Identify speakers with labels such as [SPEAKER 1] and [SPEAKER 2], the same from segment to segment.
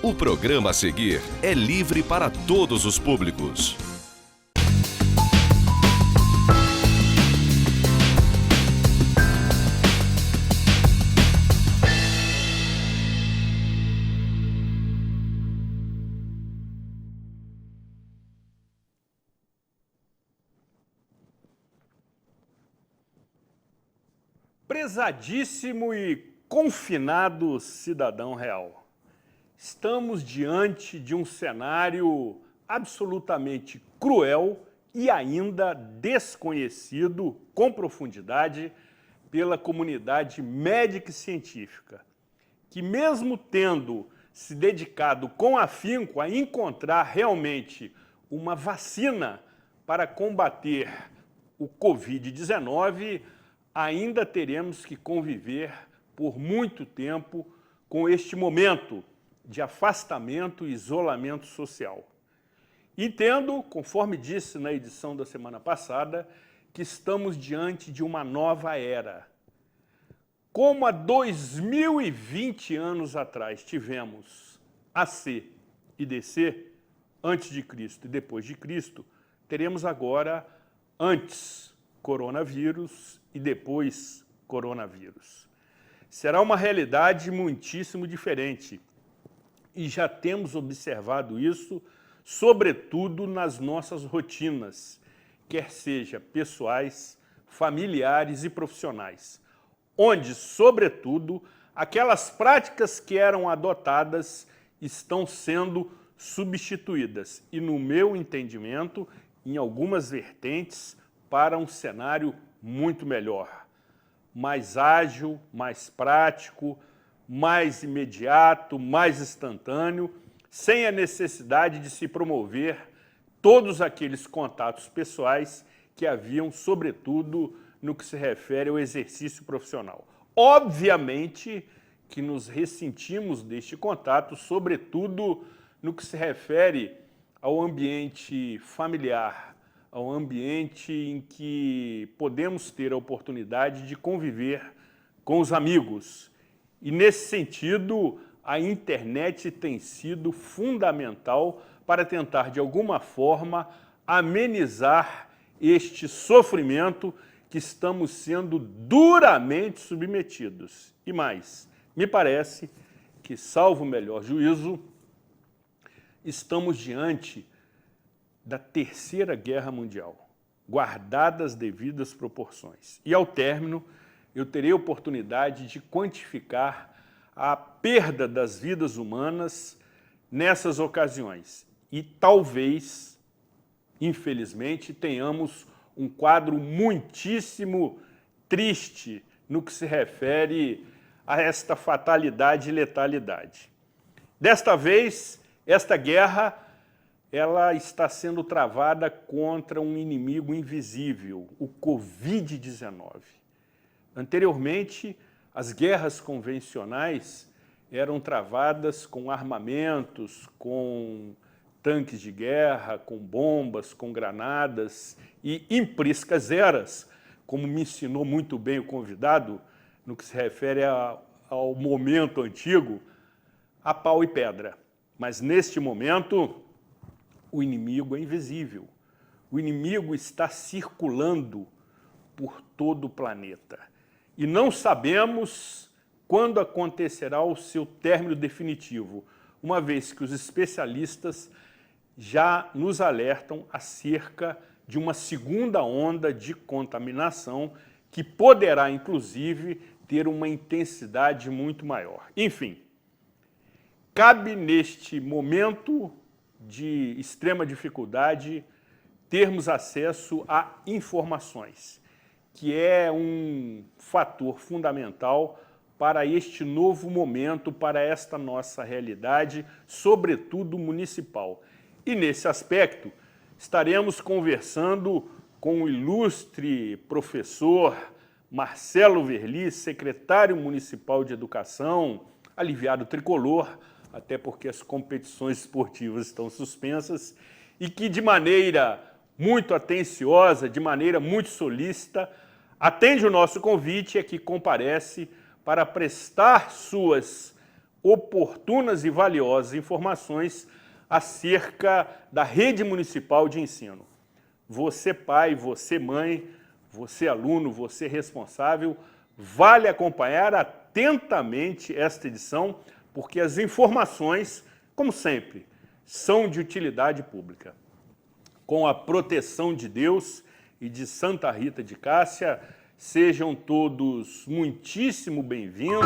[SPEAKER 1] O programa a seguir é livre para todos os públicos.
[SPEAKER 2] Prezadíssimo e confinado cidadão real, estamos diante de um cenário absolutamente cruel e ainda desconhecido com profundidade pela comunidade médica e científica, que mesmo tendo se dedicado com afinco a encontrar realmente uma vacina para combater o Covid-19, ainda teremos que conviver por muito tempo com este momento de afastamento e isolamento social. Entendo, conforme disse na edição da semana passada, que estamos diante de uma nova era. Como há 2020 anos atrás tivemos AC e DC, antes de Cristo e depois de Cristo, teremos agora antes coronavírus e depois coronavírus. Será uma realidade muitíssimo diferente e já temos observado isso, sobretudo nas nossas rotinas, quer seja pessoais, familiares e profissionais, onde, sobretudo, aquelas práticas que eram adotadas estão sendo substituídas e, no meu entendimento, em algumas vertentes, para um cenário muito melhor, mais ágil, mais prático, mais imediato, mais instantâneo, sem a necessidade de se promover todos aqueles contatos pessoais que haviam, sobretudo, no que se refere ao exercício profissional. Obviamente que nos ressentimos deste contato, sobretudo no que se refere ao ambiente familiar, ao ambiente em que podemos ter a oportunidade de conviver com os amigos. E, nesse sentido, a internet tem sido fundamental para tentar, de alguma forma, amenizar este sofrimento que estamos sendo duramente submetidos. E mais, me parece que, salvo o melhor juízo, estamos diante da Terceira Guerra Mundial, guardadas as devidas proporções. E, ao término, eu terei a oportunidade de quantificar a perda das vidas humanas nessas ocasiões. E talvez, infelizmente, tenhamos um quadro muitíssimo triste no que se refere a esta fatalidade e letalidade. Desta vez, esta guerra ela está sendo travada contra um inimigo invisível, o Covid-19. Anteriormente, as guerras convencionais eram travadas com armamentos, com tanques de guerra, com bombas, com granadas e, em priscas eras, como me ensinou muito bem o convidado, no que se refere ao momento antigo, a pau e pedra. Mas, neste momento, o inimigo é invisível. O inimigo está circulando por todo o planeta. E não sabemos quando acontecerá o seu término definitivo, uma vez que os especialistas já nos alertam acerca de uma segunda onda de contaminação que poderá, inclusive, ter uma intensidade muito maior. Enfim, cabe neste momento de extrema dificuldade termos acesso a informações, que é um fator fundamental para este novo momento, para esta nossa realidade, sobretudo municipal. E, nesse aspecto, estaremos conversando com o ilustre professor Marcelo Verli, secretário municipal de Educação, aliviado tricolor, até porque as competições esportivas estão suspensas, e que de maneira muito atenciosa, de maneira muito solícita, atende o nosso convite e aqui comparece para prestar suas oportunas e valiosas informações acerca da rede municipal de ensino. Você pai, você mãe, você aluno, você responsável, vale acompanhar atentamente esta edição, porque as informações, como sempre, são de utilidade pública. Com a proteção de Deus e de Santa Rita de Cássia, sejam todos muitíssimo bem-vindos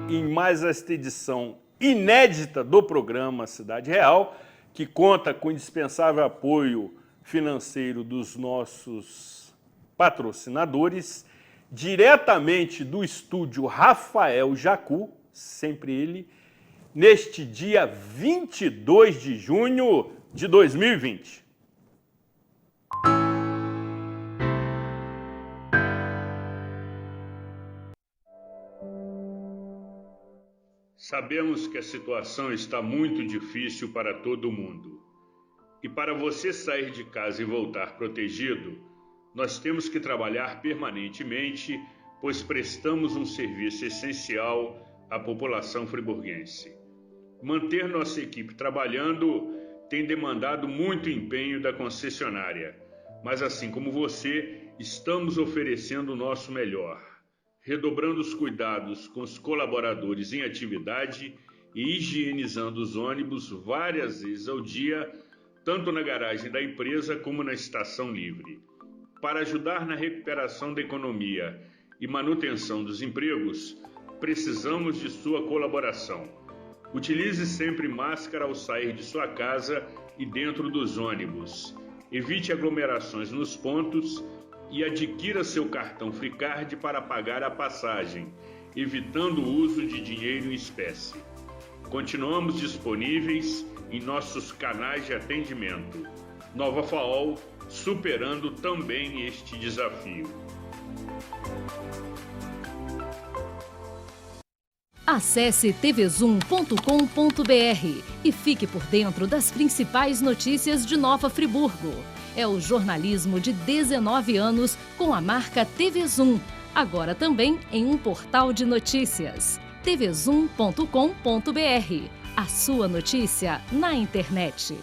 [SPEAKER 2] em mais esta edição inédita do programa Cidade Real, que conta com o indispensável apoio financeiro dos nossos patrocinadores, diretamente do estúdio Rafael Jacu, sempre ele, neste dia 22 de junho de 2020. Sabemos que a situação está muito difícil para todo mundo. E para você sair de casa e voltar protegido, nós temos que trabalhar permanentemente, pois prestamos um serviço essencial à população friburguense. Manter nossa equipe trabalhando tem demandado muito empenho da concessionária, mas assim como você, estamos oferecendo o nosso melhor, redobrando os cuidados com os colaboradores em atividade e higienizando os ônibus várias vezes ao dia, tanto na garagem da empresa como na estação livre. Para ajudar na recuperação da economia e manutenção dos empregos, precisamos de sua colaboração. Utilize sempre máscara ao sair de sua casa e dentro dos ônibus. Evite aglomerações nos pontos e adquira seu cartão Fricard para pagar a passagem, evitando o uso de dinheiro em espécie. Continuamos disponíveis em nossos canais de atendimento. Nova FAOL, superando também este desafio.
[SPEAKER 3] Acesse tvzoom.com.br e fique por dentro das principais notícias de Nova Friburgo. É o jornalismo de 19 anos com a marca TV Zoom, agora também em um portal de notícias. tvzoom.com.br, a sua notícia na internet.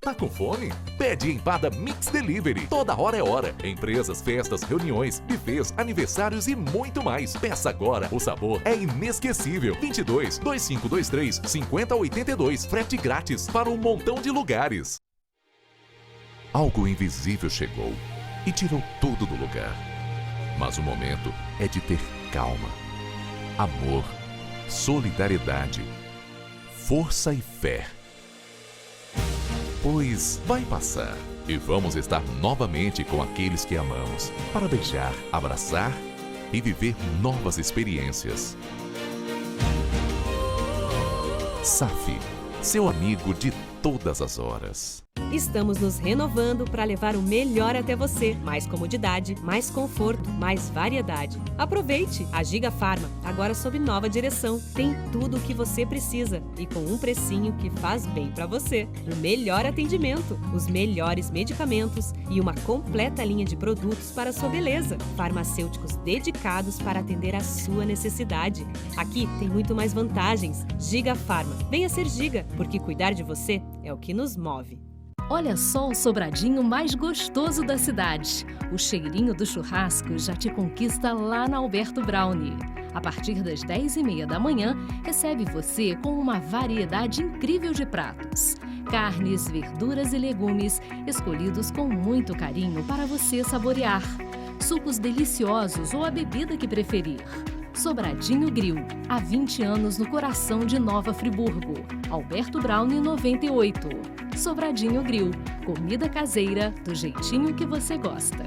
[SPEAKER 4] Tá com fome? Pede Empada Mix Delivery. Toda hora é hora. Empresas, festas, reuniões, buffets, aniversários e muito mais. Peça agora. O sabor é inesquecível. 22 2523 5082. Frete grátis para um montão de lugares. Algo invisível chegou e tirou tudo do lugar. Mas o momento é de ter calma, amor, solidariedade, força e fé. Pois vai passar e vamos estar novamente com aqueles que amamos para beijar, abraçar e viver novas experiências. SAF, seu amigo de todas as horas.
[SPEAKER 5] Estamos nos renovando para levar o melhor até você. Mais comodidade, mais conforto, mais variedade. Aproveite! A Giga Farma, agora sob nova direção. Tem tudo o que você precisa e com um precinho que faz bem para você. O melhor atendimento, os melhores medicamentos e uma completa linha de produtos para a sua beleza. Farmacêuticos dedicados para atender a sua necessidade. Aqui tem muito mais vantagens. Giga Farma. Venha ser Giga, porque cuidar de você é o que nos move.
[SPEAKER 3] Olha só o sobradinho mais gostoso da cidade. O cheirinho do churrasco já te conquista lá na Alberto Brownie. A partir das 10h30 da manhã, recebe você com uma variedade incrível de pratos. Carnes, verduras e legumes, escolhidos com muito carinho para você saborear. Sucos deliciosos ou a bebida que preferir. Sobradinho Grill, há 20 anos no coração de Nova Friburgo. Alberto Brownie 98. Sobradinho Grill, comida caseira do jeitinho que você gosta.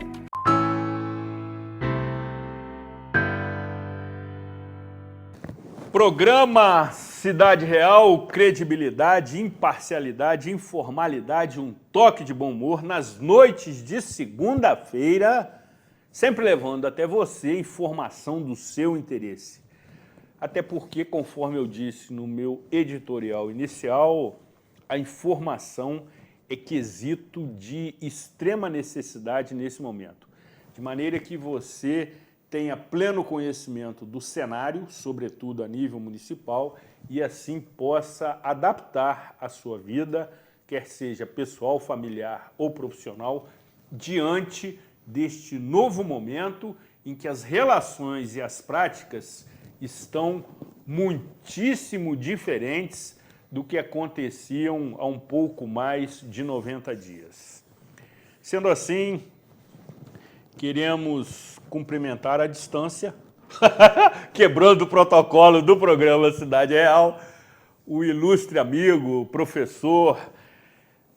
[SPEAKER 2] Programa Cidade Real, credibilidade, imparcialidade, informalidade, um toque de bom humor nas noites de segunda-feira, sempre levando até você informação do seu interesse. Até porque, conforme eu disse no meu editorial inicial, a informação é quesito de extrema necessidade nesse momento, de maneira que você tenha pleno conhecimento do cenário, sobretudo a nível municipal, e assim possa adaptar a sua vida, quer seja pessoal, familiar ou profissional, diante deste novo momento em que as relações e as práticas estão muitíssimo diferentes do que aconteciam há um pouco mais de 90 dias. Sendo assim, queremos cumprimentar à distância, quebrando o protocolo do programa Cidade Real, o ilustre amigo, professor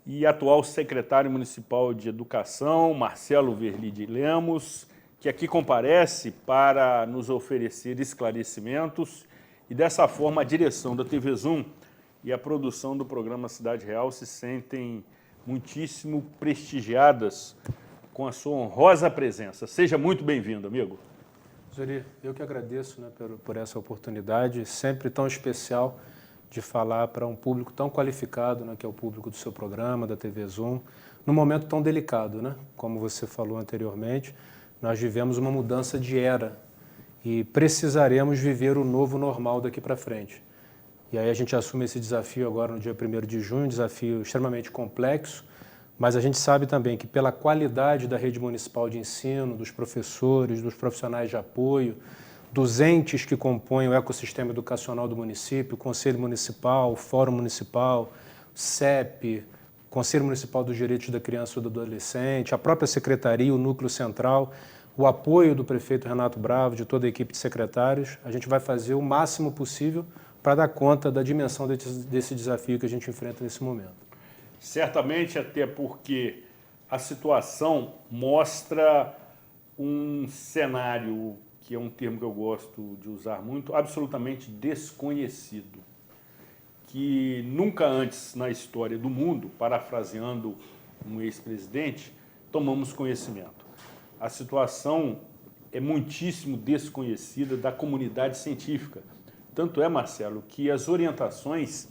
[SPEAKER 2] e atual secretário municipal de Educação, Marcelo Verli de Lemos, que aqui comparece para nos oferecer esclarecimentos, e dessa forma a direção da TV Zoom e a produção do programa Cidade Real se sentem muitíssimo prestigiadas com a sua honrosa presença. Seja muito bem-vindo, amigo.
[SPEAKER 6] Zuri, eu que agradeço, né, por essa oportunidade, sempre tão especial de falar para um público tão qualificado, né, que é o público do seu programa, da TV Zoom, num momento tão delicado, né? Como você falou anteriormente, nós vivemos uma mudança de era e precisaremos viver o novo normal daqui para frente. E aí a gente assume esse desafio agora no dia 1º de junho, um desafio extremamente complexo, mas a gente sabe também que pela qualidade da rede municipal de ensino, dos professores, dos profissionais de apoio, dos entes que compõem o ecossistema educacional do município, o Conselho Municipal, o Fórum Municipal, o CEP, o Conselho Municipal dos Direitos da Criança e do Adolescente, a própria Secretaria, o Núcleo Central, o apoio do prefeito Renato Bravo, de toda a equipe de secretários, a gente vai fazer o máximo possível para dar conta da dimensão desse desafio que a gente enfrenta nesse momento.
[SPEAKER 2] Certamente, até porque a situação mostra um cenário, que é um termo que eu gosto de usar muito, absolutamente desconhecido, que nunca antes na história do mundo, parafraseando um ex-presidente, tomamos conhecimento. A situação é muitíssimo desconhecida da comunidade científica. Tanto é, Marcelo, que as orientações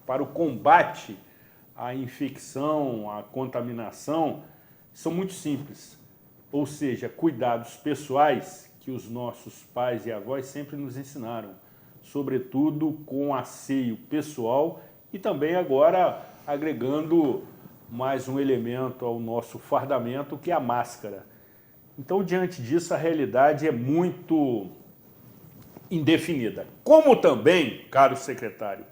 [SPEAKER 2] para o combate à infecção, à contaminação, são muito simples. Ou seja, cuidados pessoais que os nossos pais e avós sempre nos ensinaram, sobretudo com asseio pessoal e também agora agregando mais um elemento ao nosso fardamento, que é a máscara. Então, diante disso, a realidade é muito indefinida. Como também, caro secretário,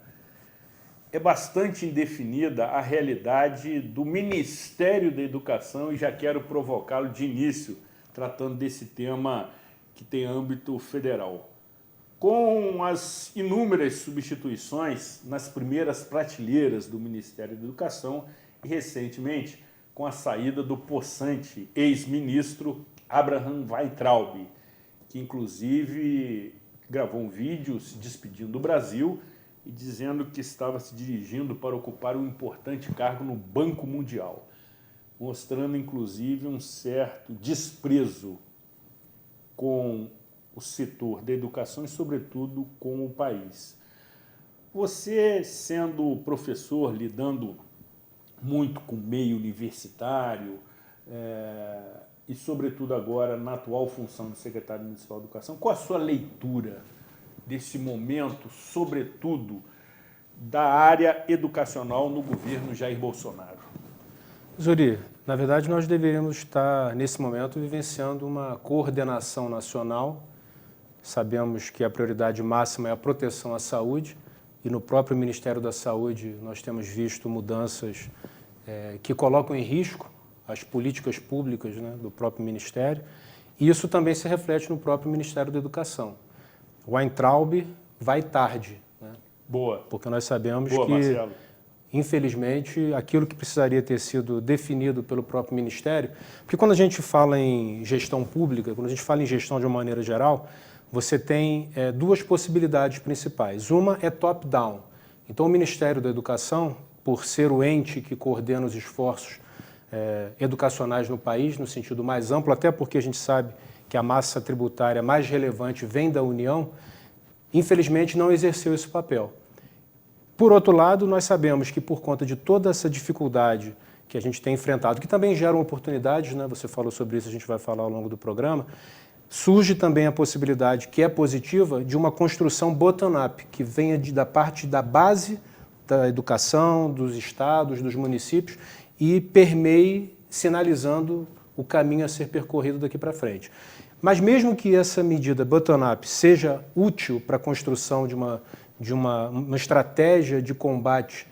[SPEAKER 2] é bastante indefinida a realidade do Ministério da Educação, e já quero provocá-lo de início, tratando desse tema que tem âmbito federal. Com as inúmeras substituições nas primeiras prateleiras do Ministério da Educação e, recentemente, com a saída do possante ex-ministro Abraham Weintraub, que, inclusive, gravou um vídeo se despedindo do Brasil e dizendo que estava se dirigindo para ocupar um importante cargo no Banco Mundial, mostrando, inclusive, um certo desprezo com o setor da educação e, sobretudo, com o país. Você, sendo professor, lidando muito com o meio universitário e, sobretudo, agora na atual função de secretário municipal de Educação, qual a sua leitura desse momento, sobretudo, da área educacional no governo Jair Bolsonaro?
[SPEAKER 6] Zuri, na verdade nós deveríamos estar, nesse momento, vivenciando uma coordenação nacional. Sabemos que a prioridade máxima é a proteção à saúde, e no próprio Ministério da Saúde nós temos visto mudanças que colocam em risco as políticas públicas, né, do próprio Ministério, e isso também se reflete no próprio Ministério da Educação. O Weintraub vai tarde, né?
[SPEAKER 2] Boa.
[SPEAKER 6] Porque nós sabemos
[SPEAKER 2] Boa,
[SPEAKER 6] que,
[SPEAKER 2] Marcelo,
[SPEAKER 6] infelizmente, aquilo que precisaria ter sido definido pelo próprio Ministério, porque quando a gente fala em gestão pública, quando a gente fala em gestão de uma maneira geral, você tem duas possibilidades principais. Uma é top-down. Então, o Ministério da Educação, por ser o ente que coordena os esforços educacionais no país, no sentido mais amplo, até porque a gente sabe que a massa tributária mais relevante vem da União, infelizmente não exerceu esse papel. Por outro lado, nós sabemos que por conta de toda essa dificuldade que a gente tem enfrentado, que também geram oportunidades, né? Você falou sobre isso, a gente vai falar ao longo do programa, surge também a possibilidade, que é positiva, de uma construção bottom-up, que venha da parte da base da educação, dos estados, dos municípios, e permeie sinalizando o caminho a ser percorrido daqui para frente. Mas mesmo que essa medida bottom-up seja útil para a construção de uma estratégia de combate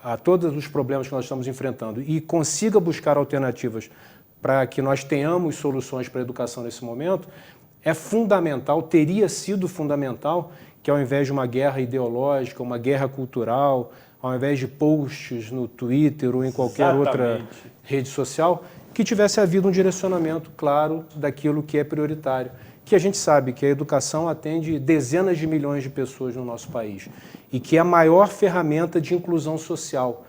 [SPEAKER 6] a todos os problemas que nós estamos enfrentando e consiga buscar alternativas para que nós tenhamos soluções para a educação nesse momento, é fundamental, teria sido fundamental, que ao invés de uma guerra ideológica, uma guerra cultural, ao invés de posts no Twitter ou em qualquer outra rede social, que tivesse havido um direcionamento claro daquilo que é prioritário. Que a gente sabe que a educação atende dezenas de milhões de pessoas no nosso país e que é a maior ferramenta de inclusão social.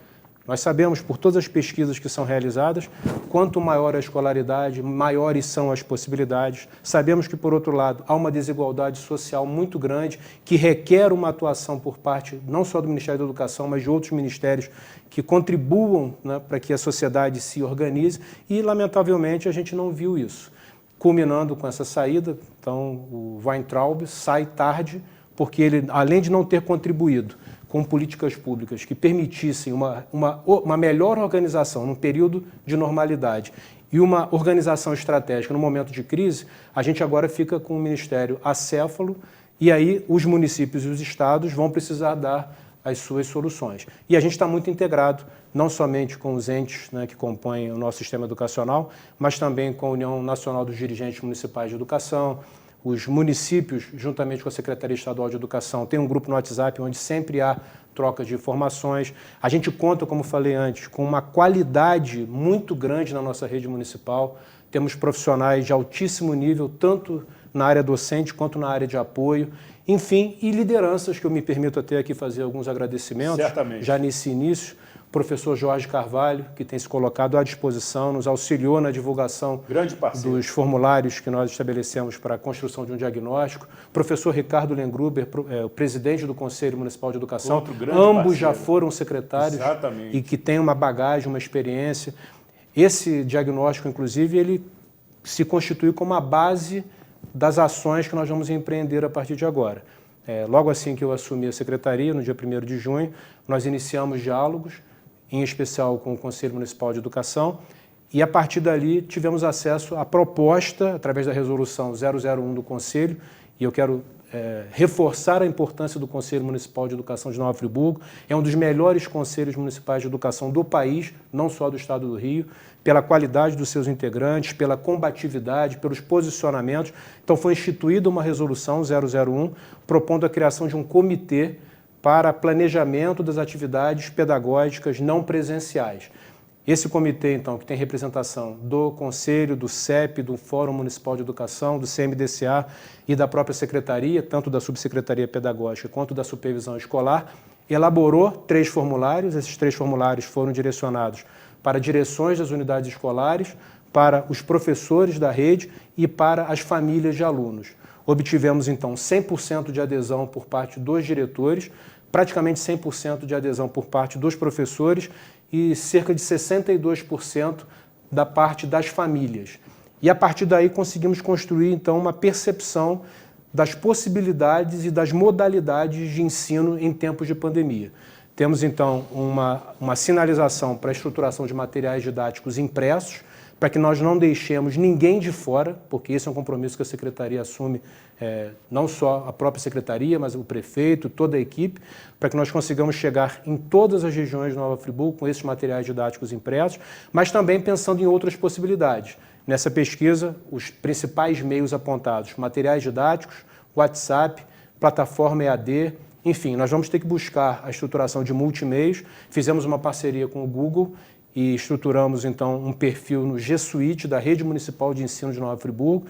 [SPEAKER 6] Nós sabemos, por todas as pesquisas que são realizadas, quanto maior a escolaridade, maiores são as possibilidades. Sabemos que, por outro lado, há uma desigualdade social muito grande que requer uma atuação por parte não só do Ministério da Educação, mas de outros ministérios que contribuam, né, para que a sociedade se organize e, lamentavelmente, a gente não viu isso. Culminando com essa saída, então, o Weintraub sai tarde, porque ele, além de não ter contribuído com políticas públicas que permitissem uma melhor organização num período de normalidade e uma organização estratégica no momento de crise, a gente agora fica com o Ministério acéfalo e aí os municípios e os estados vão precisar dar as suas soluções. E a gente está muito integrado, não somente com os entes, né, que compõem o nosso sistema educacional, mas também com a União Nacional dos Dirigentes Municipais de Educação. Os municípios, juntamente com a Secretaria Estadual de Educação, tem um grupo no WhatsApp onde sempre há troca de informações. A gente conta, como falei antes, com uma qualidade muito grande na nossa rede municipal. Temos profissionais de altíssimo nível, tanto na área docente quanto na área de apoio. Enfim, e lideranças, que eu me permito até aqui fazer alguns agradecimentos.
[SPEAKER 2] Certamente.
[SPEAKER 6] Já nesse início. Professor Jorge Carvalho, que tem se colocado à disposição, nos auxiliou na divulgação dos formulários que nós estabelecemos para a construção de um diagnóstico. Professor Ricardo Lengruber, o presidente do Conselho Municipal de Educação, ambos já foram secretários.
[SPEAKER 2] Exatamente.
[SPEAKER 6] E que têm uma bagagem, uma experiência. Esse diagnóstico, inclusive, ele se constitui como a base das ações que nós vamos empreender a partir de agora. Logo assim que eu assumi a secretaria, no dia 1º de junho, nós iniciamos diálogos, em especial com o Conselho Municipal de Educação, e a partir dali tivemos acesso à proposta, através da resolução 001 do Conselho, e eu quero reforçar a importância do Conselho Municipal de Educação de Nova Friburgo. É um dos melhores conselhos municipais de educação do país, não só do estado do Rio, pela qualidade dos seus integrantes, pela combatividade, pelos posicionamentos. Então foi instituída uma resolução 001, propondo a criação de um comitê para planejamento das atividades pedagógicas não presenciais. Esse comitê, então, que tem representação do Conselho, do CEP, do Fórum Municipal de Educação, do CMDCA e da própria Secretaria, tanto da Subsecretaria Pedagógica quanto da Supervisão Escolar, elaborou 3 formulários. Esses 3 formulários foram direcionados para direções das unidades escolares, para os professores da rede e para as famílias de alunos. Obtivemos, então, 100% de adesão por parte dos diretores, praticamente 100% de adesão por parte dos professores e cerca de 62% da parte das famílias. E a partir daí conseguimos construir, então, uma percepção das possibilidades e das modalidades de ensino em tempos de pandemia. Temos, então, uma sinalização para a estruturação de materiais didáticos impressos, para que nós não deixemos ninguém de fora, porque esse é um compromisso que a Secretaria assume, não só a própria Secretaria, mas o prefeito, toda a equipe, para que nós consigamos chegar em todas as regiões de Nova Friburgo com esses materiais didáticos impressos, mas também pensando em outras possibilidades. Nessa pesquisa, os principais meios apontados: materiais didáticos, WhatsApp, plataforma EAD, enfim, nós vamos ter que buscar a estruturação de multimeios. Fizemos uma parceria com o Google e estruturamos, então, um perfil no G Suite da Rede Municipal de Ensino de Nova Friburgo,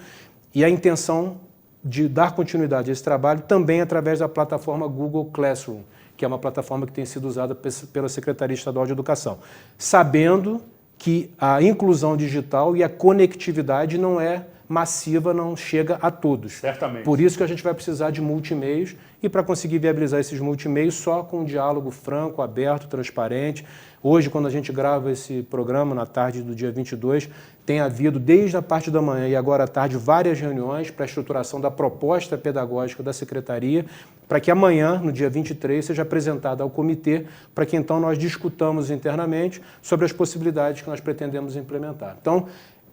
[SPEAKER 6] e a intenção de dar continuidade a esse trabalho também através da plataforma Google Classroom, que é uma plataforma que tem sido usada pela Secretaria Estadual de Educação, sabendo que a inclusão digital e a conectividade não é massiva não chega a todos.
[SPEAKER 2] Certamente.
[SPEAKER 6] Por isso que a gente vai precisar de multimeios e para conseguir viabilizar esses multimeios só com um diálogo franco, aberto, transparente. Hoje, quando a gente grava esse programa, na tarde do dia 22, tem havido, desde a parte da manhã e agora à tarde, várias reuniões para a estruturação da proposta pedagógica da Secretaria, para que amanhã, no dia 23, seja apresentada ao comitê, para que então nós discutamos internamente sobre as possibilidades que nós pretendemos implementar. Então,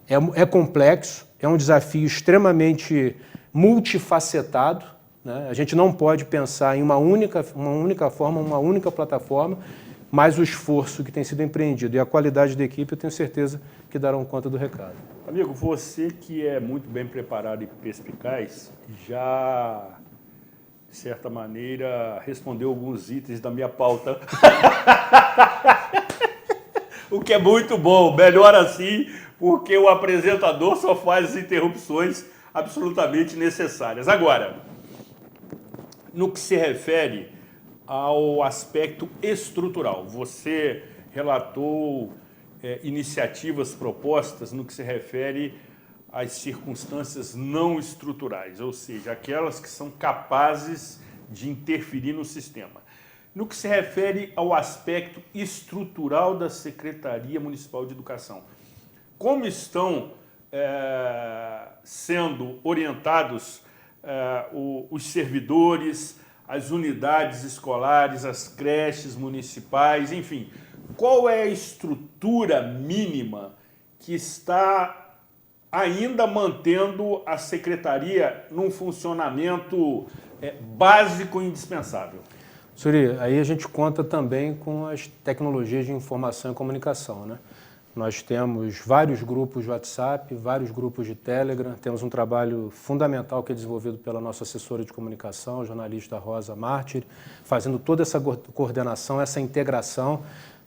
[SPEAKER 6] é complexo, é um desafio extremamente multifacetado, né? A gente não pode pensar em uma única forma, uma única plataforma, mas o esforço que tem sido empreendido e a qualidade da equipe, eu tenho certeza que darão conta do recado.
[SPEAKER 2] Amigo, você que é muito bem preparado e perspicaz, já, de certa maneira, respondeu alguns itens da minha pauta. O que é muito bom, melhor assim, porque o apresentador só faz as interrupções absolutamente necessárias. Agora, no que se refere ao aspecto estrutural, você relatou iniciativas propostas no que se refere às circunstâncias não estruturais, ou seja, aquelas que são capazes de interferir no sistema. No que se refere ao aspecto estrutural da Secretaria Municipal de Educação, como estão sendo orientados os servidores, as unidades escolares, as creches municipais, enfim, qual é a estrutura mínima que está ainda mantendo a Secretaria num funcionamento básico e indispensável?
[SPEAKER 6] Suri, aí a gente conta também com as tecnologias de informação e comunicação, né? Nós temos vários grupos de WhatsApp, vários grupos de Telegram, temos um trabalho fundamental que é desenvolvido pela nossa assessora de comunicação, a jornalista Rosa Mártir, fazendo toda essa coordenação, essa integração.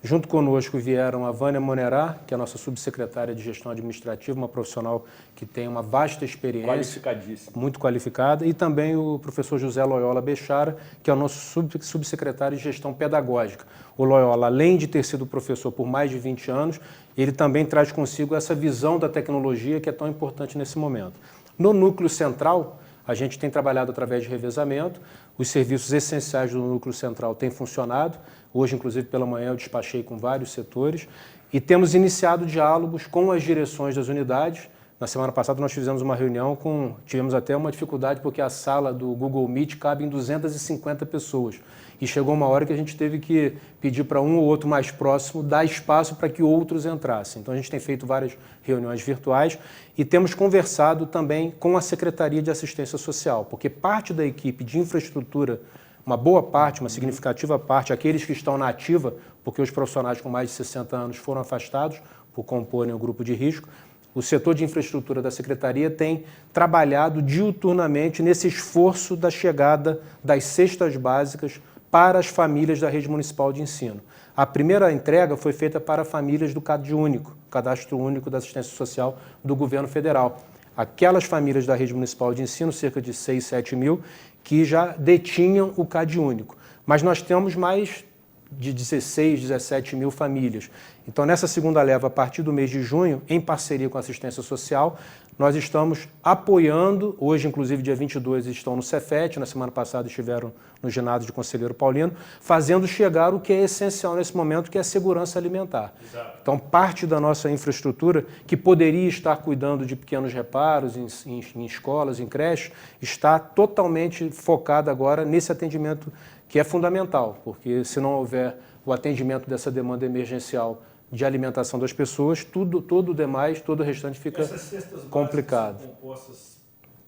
[SPEAKER 6] Junto conosco vieram a Vânia Monerá, que é a nossa subsecretária de Gestão Administrativa, uma profissional que tem uma vasta experiência.
[SPEAKER 2] Qualificadíssima.
[SPEAKER 6] Muito qualificada. E também o professor José Loyola Bechara, que é o nosso subsecretário de Gestão Pedagógica. O Loyola, além de ter sido professor por mais de 20 anos, ele também traz consigo essa visão da tecnologia que é tão importante nesse momento. No núcleo central, a gente tem trabalhado através de revezamento, os serviços essenciais do núcleo central têm funcionado, hoje, inclusive, pela manhã, eu despachei com vários setores, e temos iniciado diálogos com as direções das unidades. Na semana passada nós fizemos uma reunião tivemos até uma dificuldade porque a sala do Google Meet cabe em 250 pessoas. E chegou uma hora que a gente teve que pedir para um ou outro mais próximo dar espaço para que outros entrassem. Então a gente tem feito várias reuniões virtuais e temos conversado também com a Secretaria de Assistência Social, porque parte da equipe de infraestrutura, uma boa parte, uma significativa parte, aqueles que estão na ativa, porque os profissionais com mais de 60 anos foram afastados por comporem o grupo de risco, o setor de infraestrutura da Secretaria tem trabalhado diuturnamente nesse esforço da chegada das cestas básicas para as famílias da rede municipal de ensino. A primeira entrega foi feita para famílias do CAD único, Cadastro Único da Assistência Social do Governo Federal. Aquelas famílias da rede municipal de ensino, cerca de 6, 7 mil, que já detinham o CAD único. Mas nós temos mais de 16, 17 mil famílias. Então, nessa segunda leva, a partir do mês de junho, em parceria com a assistência social, nós estamos apoiando, hoje, inclusive, dia 22, estão no Cefet, na semana passada estiveram no ginásio de Conselheiro Paulino, fazendo chegar o que é essencial nesse momento, que é a segurança alimentar. Exato. Então, parte da nossa infraestrutura, que poderia estar cuidando de pequenos reparos em escolas, em creches, está totalmente focada agora nesse atendimento que é fundamental, porque se não houver o atendimento dessa demanda emergencial de alimentação das pessoas, todo o demais, todo o restante fica complicado.
[SPEAKER 2] Essas cestas básicas são compostas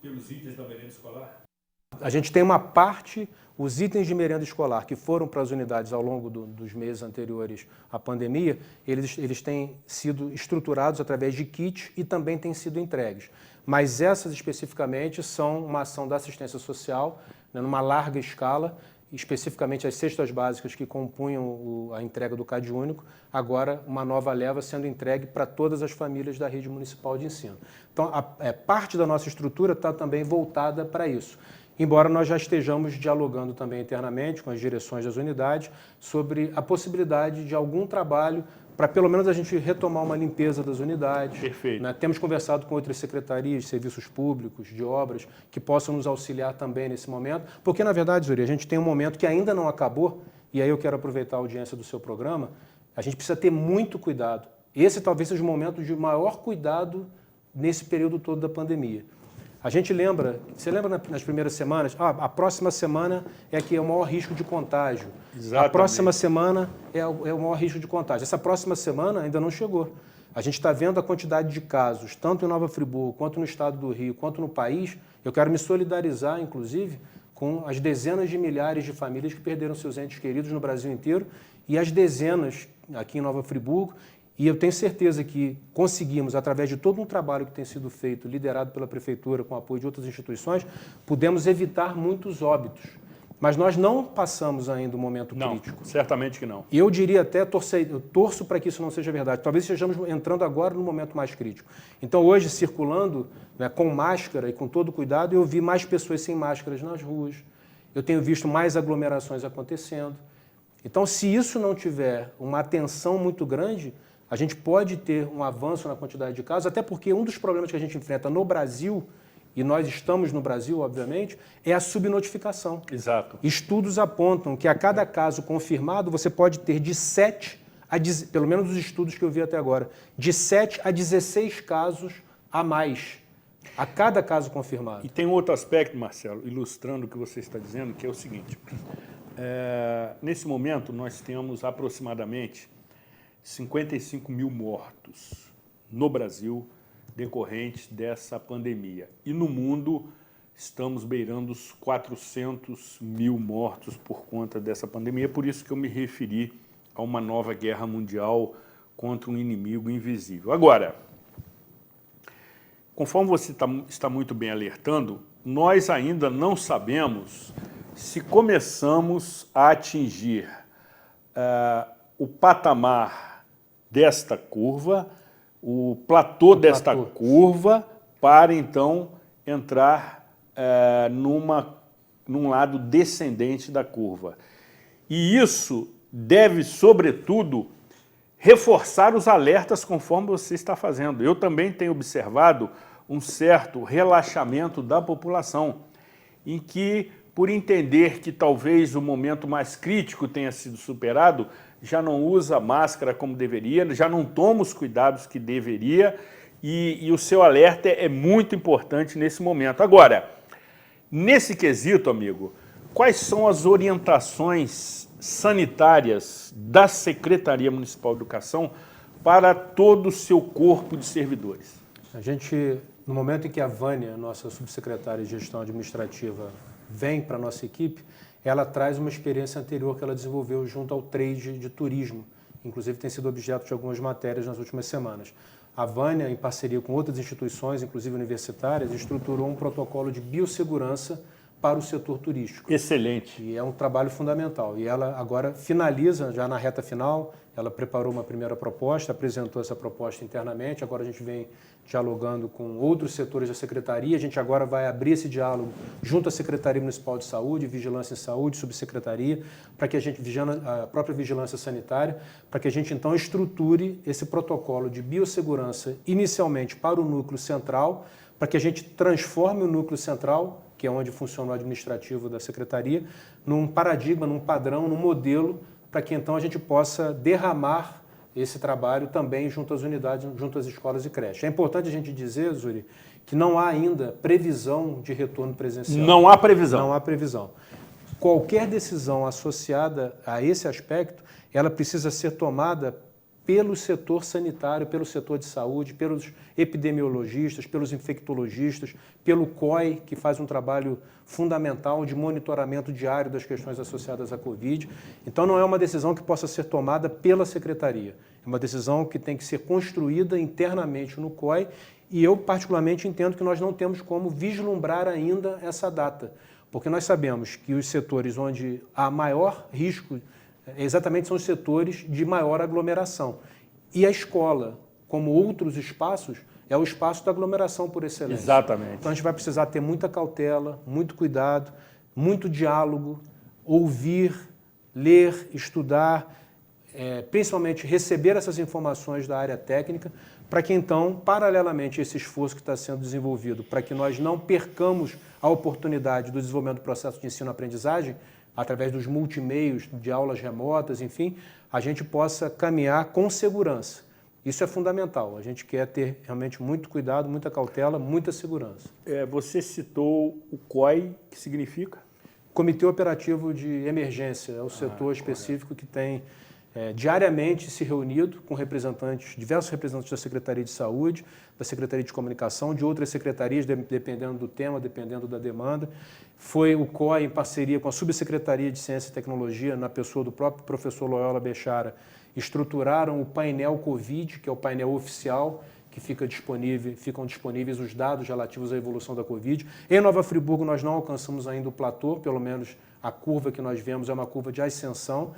[SPEAKER 2] pelos itens da merenda escolar?
[SPEAKER 6] A gente tem uma parte, os itens de merenda escolar que foram para as unidades ao longo dos meses anteriores à pandemia, eles têm sido estruturados através de kits e também têm sido entregues. Mas essas especificamente são uma ação da assistência social, né, numa larga escala, especificamente as cestas básicas que compunham a entrega do CAD único, agora uma nova leva sendo entregue para todas as famílias da rede municipal de ensino. Então, parte da nossa estrutura está também voltada para isso. embora nós já estejamos dialogando também internamente com as direções das unidades sobre a possibilidade de algum trabalho para pelo menos a gente retomar uma limpeza das unidades.
[SPEAKER 2] Perfeito.
[SPEAKER 6] Né? Temos conversado com outras secretarias de serviços públicos, de obras, que possam nos auxiliar também nesse momento, porque, na verdade, Zuri, a gente tem um momento que ainda não acabou, e aí eu quero aproveitar a audiência do seu programa, a gente precisa ter muito cuidado. Esse talvez seja o momento de maior cuidado nesse período todo da pandemia. A gente lembra, você lembra nas primeiras semanas, a próxima semana é que é o maior risco de contágio.
[SPEAKER 2] Exatamente.
[SPEAKER 6] A próxima semana é o maior risco de contágio. Essa próxima semana ainda não chegou. A gente está vendo a quantidade de casos, tanto em Nova Friburgo, quanto no estado do Rio, quanto no país. Eu quero me solidarizar, inclusive, com as dezenas de milhares de famílias que perderam seus entes queridos no Brasil inteiro e as dezenas aqui em Nova Friburgo. E eu tenho certeza que conseguimos, através de todo um trabalho que tem sido feito, liderado pela Prefeitura, com apoio de outras instituições, pudemos evitar muitos óbitos. Mas nós não passamos ainda o momento crítico.
[SPEAKER 2] Não, certamente que não.
[SPEAKER 6] E eu diria até, eu torço para que isso não seja verdade. Talvez estejamos entrando agora no momento mais crítico. Então, hoje, circulando, né, com máscara e com todo cuidado, eu vi mais pessoas sem máscaras nas ruas. Eu tenho visto mais aglomerações acontecendo. Então, se isso não tiver uma atenção muito grande, a gente pode ter um avanço na quantidade de casos, até porque um dos problemas que a gente enfrenta no Brasil, e nós estamos no Brasil, obviamente, é a subnotificação.
[SPEAKER 2] Exato.
[SPEAKER 6] Estudos apontam que a cada caso confirmado, você pode ter de 7 a, pelo menos os estudos que eu vi até agora, de 7 a 16 casos a mais, a cada caso confirmado.
[SPEAKER 2] E tem um outro aspecto, Marcelo, ilustrando o que você está dizendo, que é o seguinte. Nesse momento, nós temos aproximadamente 55 mil mortos no Brasil decorrentes dessa pandemia. E no mundo estamos beirando os 400 mil mortos por conta dessa pandemia. Por isso que eu me referi a uma nova guerra mundial contra um inimigo invisível. Agora, conforme você está muito bem alertando, nós ainda não sabemos se começamos a atingir o patamar desta curva, o platô desta curva, para então entrar num lado descendente da curva. E isso deve, sobretudo, reforçar os alertas conforme você está fazendo. Eu também tenho observado um certo relaxamento da população, em que, por entender que talvez o momento mais crítico tenha sido superado, já não usa máscara como deveria, já não toma os cuidados que deveria, e o seu alerta é muito importante nesse momento. Agora, nesse quesito, amigo, quais são as orientações sanitárias da Secretaria Municipal de Educação para todo o seu corpo de servidores?
[SPEAKER 6] A gente, no momento em que a Vânia, nossa subsecretária de Gestão Administrativa, vem para a nossa equipe, ela traz uma experiência anterior que ela desenvolveu junto ao trade de turismo. Inclusive tem sido objeto de algumas matérias nas últimas semanas. A Vânia, em parceria com outras instituições, inclusive universitárias, estruturou um protocolo de biossegurança para o setor turístico.
[SPEAKER 2] Excelente.
[SPEAKER 6] E é um trabalho fundamental. E ela agora finaliza, já na reta final, ela preparou uma primeira proposta, apresentou essa proposta internamente, agora a gente vem dialogando com outros setores da Secretaria, a gente agora vai abrir esse diálogo junto à Secretaria Municipal de Saúde, Vigilância em Saúde, Subsecretaria, para que a gente, a própria Vigilância Sanitária, para que a gente então estruture esse protocolo de biossegurança inicialmente para o núcleo central, para que a gente transforme o núcleo central, que é onde funciona o administrativo da Secretaria, num paradigma, num padrão, num modelo, para que então a gente possa derramar esse trabalho também junto às unidades, junto às escolas e creches. É importante a gente dizer, Zuri, que não há ainda previsão de retorno presencial.
[SPEAKER 2] Não há previsão.
[SPEAKER 6] Não há previsão. Qualquer decisão associada a esse aspecto, ela precisa ser tomada pelo setor sanitário, pelo setor de saúde, pelos epidemiologistas, pelos infectologistas, pelo COI, que faz um trabalho fundamental de monitoramento diário das questões associadas à Covid. Então, não é uma decisão que possa ser tomada pela Secretaria. É uma decisão que tem que ser construída internamente no COI e eu, particularmente, entendo que nós não temos como vislumbrar ainda essa data, porque nós sabemos que os setores onde há maior risco exatamente são os setores de maior aglomeração. E a escola, como outros espaços, é o espaço da aglomeração por excelência.
[SPEAKER 2] Exatamente.
[SPEAKER 6] Então a gente vai precisar ter muita cautela, muito cuidado, muito diálogo, ouvir, ler, estudar, principalmente receber essas informações da área técnica, para que então, paralelamente a esse esforço que está sendo desenvolvido, para que nós não percamos a oportunidade do desenvolvimento do processo de ensino-aprendizagem, através dos multimeios, de aulas remotas, enfim, a gente possa caminhar com segurança. Isso é fundamental. A gente quer ter realmente muito cuidado, muita cautela, muita segurança.
[SPEAKER 2] Você citou o COI, que significa?
[SPEAKER 6] Comitê Operativo de Emergência, é o setor específico que tem diariamente se reunido com diversos representantes da Secretaria de Saúde, da Secretaria de Comunicação, de outras secretarias, dependendo do tema, dependendo da demanda. Foi o COI, em parceria com a Subsecretaria de Ciência e Tecnologia, na pessoa do próprio professor Loyola Bechara, estruturaram o painel Covid, que é o painel oficial, que ficam disponíveis os dados relativos à evolução da Covid. Em Nova Friburgo, nós não alcançamos ainda o platô, pelo menos a curva que nós vemos é uma curva de ascensão.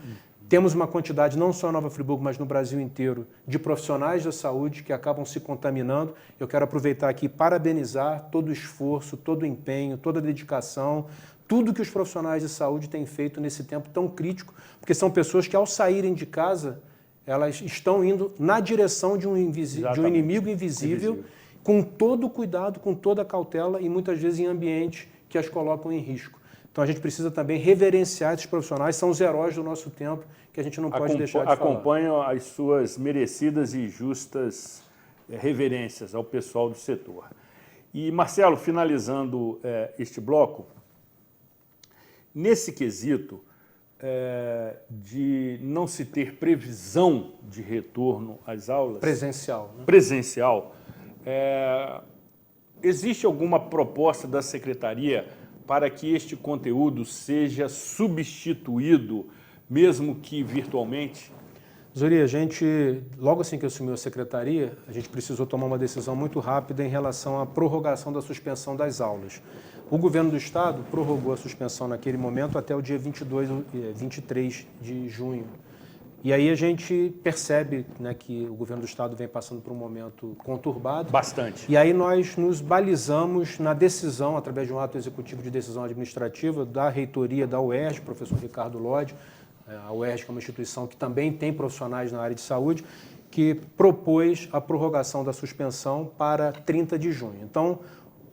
[SPEAKER 6] Temos uma quantidade, não só em Nova Friburgo, mas no Brasil inteiro, de profissionais da saúde que acabam se contaminando. Eu quero aproveitar aqui e parabenizar todo o esforço, todo o empenho, toda a dedicação, tudo que os profissionais de saúde têm feito nesse tempo tão crítico, porque são pessoas que, ao saírem de casa, elas estão indo na direção de um inimigo invisível, com todo o cuidado, com toda a cautela e muitas vezes em ambientes que as colocam em risco. Então a gente precisa também reverenciar esses profissionais, são os heróis do nosso tempo, que a gente não pode deixar de falar.
[SPEAKER 2] Acompanho as suas merecidas e justas reverências ao pessoal do setor. E, Marcelo, finalizando este bloco, nesse quesito de não se ter previsão de retorno às aulas...
[SPEAKER 6] Presencial. Né?
[SPEAKER 2] Presencial. Existe alguma proposta da Secretaria para que este conteúdo seja substituído, mesmo que virtualmente?
[SPEAKER 6] Zuri, a gente, logo assim que assumiu a Secretaria, a gente precisou tomar uma decisão muito rápida em relação à prorrogação da suspensão das aulas. O governo do Estado prorrogou a suspensão naquele momento até o dia 23 de junho. E aí a gente percebe, né, que o governo do Estado vem passando por um momento conturbado.
[SPEAKER 2] Bastante.
[SPEAKER 6] E aí nós nos balizamos na decisão, através de um ato executivo de decisão administrativa da reitoria da UERJ, professor Ricardo Lodge. A UERJ, que é uma instituição que também tem profissionais na área de saúde, que propôs a prorrogação da suspensão para 30 de junho. Então,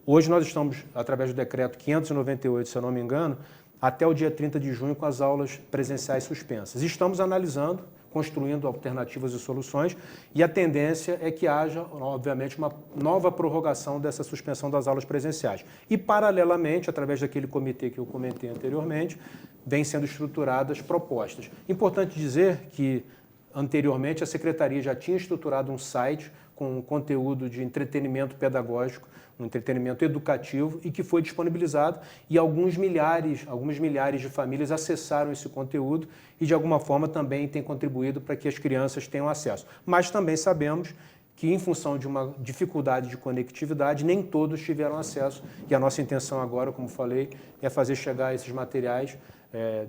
[SPEAKER 6] hoje nós estamos, através do decreto 598, se eu não me engano, até o dia 30 de junho com as aulas presenciais suspensas. Estamos analisando, construindo alternativas e soluções, e a tendência é que haja, obviamente, uma nova prorrogação dessa suspensão das aulas presenciais. E, paralelamente, através daquele comitê que eu comentei anteriormente, vêm sendo estruturadas propostas. Importante dizer que, anteriormente, a Secretaria já tinha estruturado um site com conteúdo de entretenimento pedagógico, um entretenimento educativo, e que foi disponibilizado, e algumas milhares de famílias acessaram esse conteúdo e, de alguma forma, também tem contribuído para que as crianças tenham acesso. Mas também sabemos que, em função de uma dificuldade de conectividade, nem todos tiveram acesso, e a nossa intenção agora, como falei, é fazer chegar esses materiais,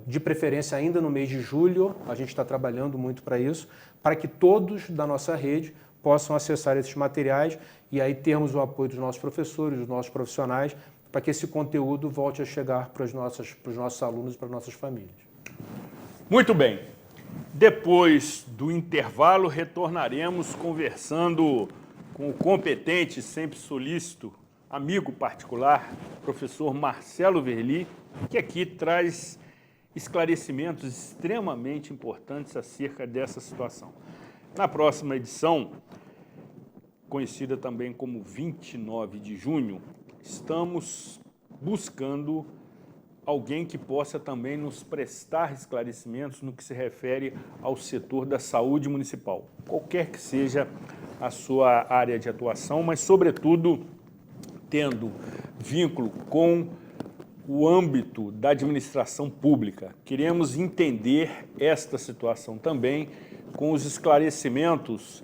[SPEAKER 6] de preferência ainda no mês de julho, a gente está trabalhando muito para isso, para que todos da nossa rede possam acessar esses materiais e aí termos o apoio dos nossos professores, dos nossos profissionais, para que esse conteúdo volte a chegar para os nossos alunos e para as nossas famílias.
[SPEAKER 2] Muito bem. Depois do intervalo, retornaremos conversando com o competente, sempre solícito, amigo particular, professor Marcelo Verli, que aqui traz esclarecimentos extremamente importantes acerca dessa situação. Na próxima edição, conhecida também como 29 de junho, estamos buscando alguém que possa também nos prestar esclarecimentos no que se refere ao setor da saúde municipal, qualquer que seja a sua área de atuação, mas, sobretudo, tendo vínculo com o âmbito da administração pública. Queremos entender esta situação também com os esclarecimentos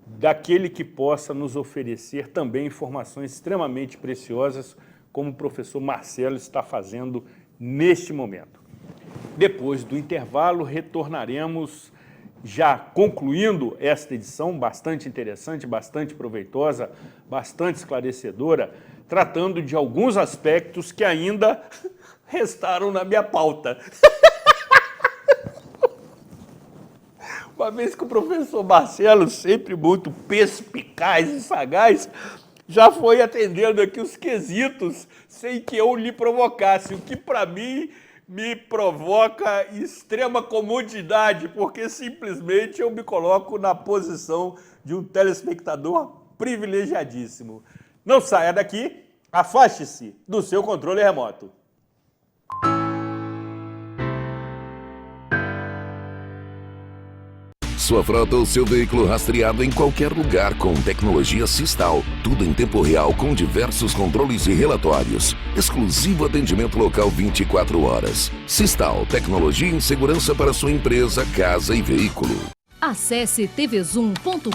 [SPEAKER 2] daquele que possa nos oferecer também informações extremamente preciosas, como o professor Marcelo está fazendo neste momento. Depois do intervalo, retornaremos já concluindo esta edição bastante interessante, bastante proveitosa, bastante esclarecedora, tratando de alguns aspectos que ainda restaram na minha pauta. Uma vez que o professor Marcelo, sempre muito perspicaz e sagaz, já foi atendendo aqui os quesitos sem que eu lhe provocasse, o que para mim me provoca extrema comodidade, porque simplesmente eu me coloco na posição de um telespectador privilegiadíssimo. Não saia daqui, afaste-se do seu controle remoto.
[SPEAKER 1] Sua frota ou seu veículo rastreado em qualquer lugar com tecnologia Sistal. Tudo em tempo real com diversos controles e relatórios. Exclusivo atendimento local 24 horas. Sistal, tecnologia em segurança para sua empresa, casa e veículo.
[SPEAKER 3] Acesse tvzoom.com.br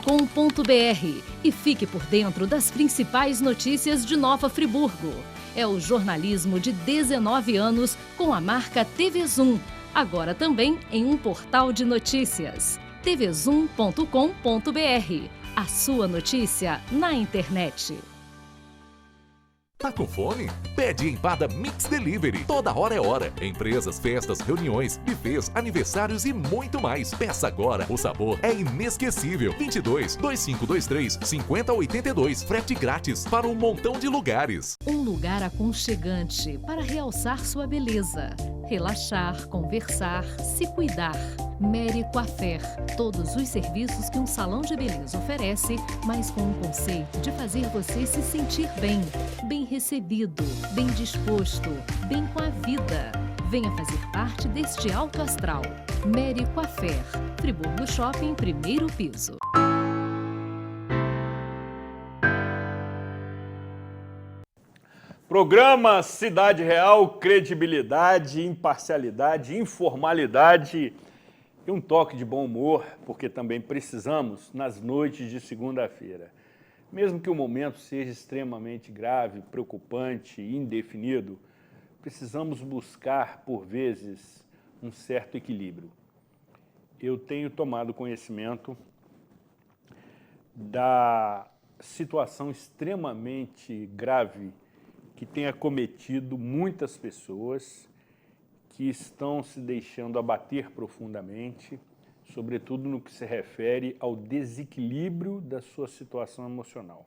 [SPEAKER 3] e fique por dentro das principais notícias de Nova Friburgo. É o jornalismo de 19 anos com a marca TV Zoom. Agora também em um portal de notícias. tvzoom.com.br. A sua notícia na internet.
[SPEAKER 4] Tá com fome? Pede Empada Mix Delivery. Toda hora é hora. Empresas, festas, reuniões, buffets, aniversários e muito mais. Peça agora. O sabor é inesquecível. 22 2523 5082. Frete grátis para um montão de lugares.
[SPEAKER 3] Um lugar aconchegante para realçar sua beleza. Relaxar, conversar, se cuidar. Mary Coiffeur. Todos os serviços que um salão de beleza oferece, mas com o conceito de fazer você se sentir bem. Bem recebido, bem disposto, bem com a vida. Venha fazer parte deste alto astral. Mary Coiffeur. Friburgo Shopping, primeiro piso.
[SPEAKER 2] Programa Cidade Real, credibilidade, imparcialidade, informalidade e um toque de bom humor, porque também precisamos nas noites de segunda-feira. Mesmo que o momento seja extremamente grave, preocupante e indefinido, precisamos buscar, por vezes, um certo equilíbrio. Eu tenho tomado conhecimento da situação extremamente grave que tem acometido muitas pessoas que estão se deixando abater profundamente, sobretudo no que se refere ao desequilíbrio da sua situação emocional.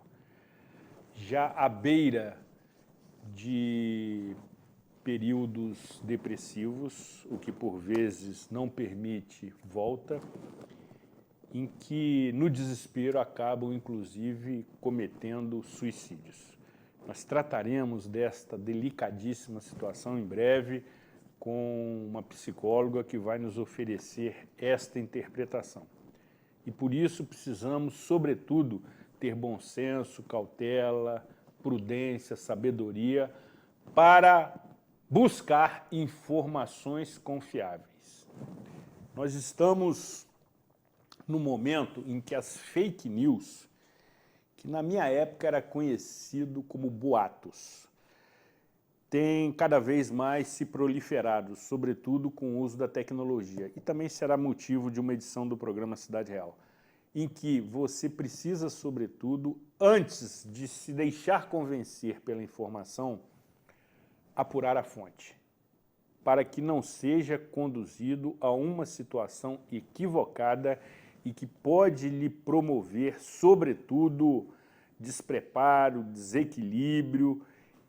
[SPEAKER 2] Já à beira de períodos depressivos, o que por vezes não permite volta, em que no desespero acabam inclusive cometendo suicídios. Nós trataremos desta delicadíssima situação em breve com uma psicóloga que vai nos oferecer esta interpretação. E por isso precisamos, sobretudo, ter bom senso, cautela, prudência, sabedoria para buscar informações confiáveis. Nós estamos no momento em que as fake news, que na minha época era conhecido como boatos, tem cada vez mais se proliferado, sobretudo com o uso da tecnologia. E também será motivo de uma edição do programa Cidade Real, em que você precisa, sobretudo, antes de se deixar convencer pela informação, apurar a fonte, para que não seja conduzido a uma situação equivocada e que pode lhe promover, sobretudo, despreparo, desequilíbrio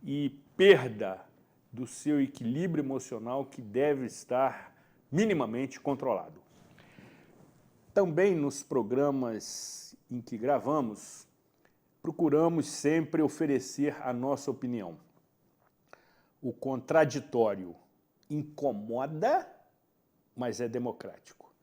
[SPEAKER 2] e perda do seu equilíbrio emocional que deve estar minimamente controlado. Também nos programas em que gravamos, procuramos sempre oferecer a nossa opinião. O contraditório incomoda, mas é democrático.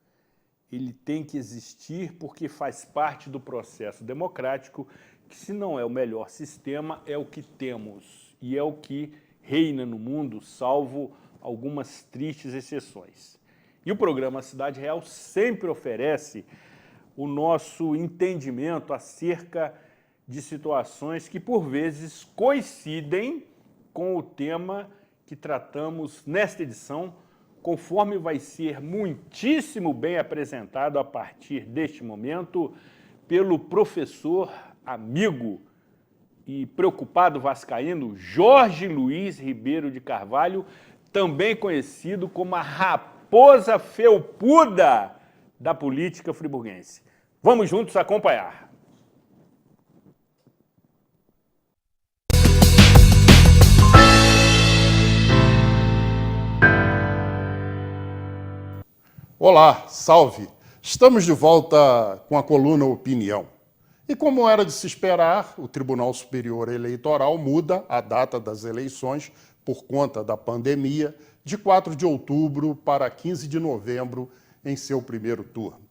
[SPEAKER 2] Ele tem que existir porque faz parte do processo democrático, que se não é o melhor sistema, é o que temos. E é o que reina no mundo, salvo algumas tristes exceções. E o programa Cidade Real sempre oferece o nosso entendimento acerca de situações que, por vezes, coincidem com o tema que tratamos nesta edição conforme vai ser muitíssimo bem apresentado a partir deste momento pelo professor, amigo e preocupado vascaíno Jorge Luiz Ribeiro de Carvalho, também conhecido como a raposa felpuda da política friburguense. Vamos juntos acompanhar.
[SPEAKER 7] Olá, salve! Estamos de volta com a coluna Opinião. E como era de se esperar, o Tribunal Superior Eleitoral muda a data das eleições por conta da pandemia de 4 de outubro para 15 de novembro em seu primeiro turno.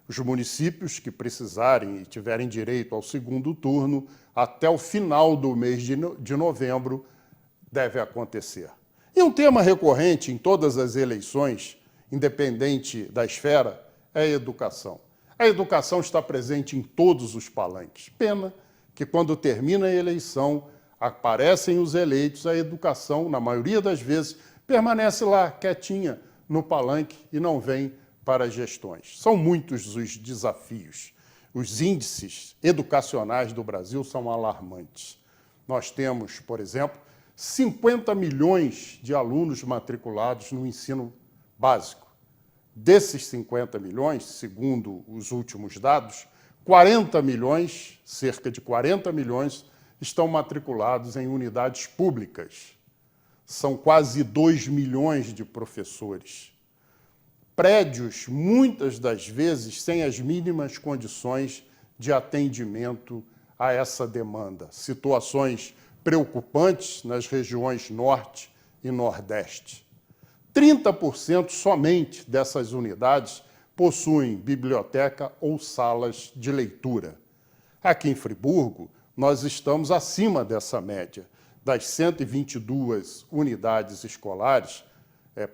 [SPEAKER 7] Os municípios que precisarem e tiverem direito ao segundo turno até o final do mês de novembro deve acontecer. E um tema recorrente em todas as eleições, independente da esfera, é a educação. A educação está presente em todos os palanques. Pena que, quando termina a eleição, aparecem os eleitos, a educação, na maioria das vezes, permanece lá, quietinha, no palanque e não vem para as gestões. São muitos os desafios. Os índices educacionais do Brasil são alarmantes. Nós temos, por exemplo, 50 milhões de alunos matriculados no ensino básico. Desses 50 milhões, segundo os últimos dados, 40 milhões, cerca de 40 milhões, estão matriculados em unidades públicas. São quase 2 milhões de professores. Prédios, muitas das vezes, sem as mínimas condições de atendimento a essa demanda. Situações preocupantes nas regiões Norte e Nordeste. 30% somente dessas unidades possuem biblioteca ou salas de leitura. Aqui em Friburgo, nós estamos acima dessa média. Das 122 unidades escolares,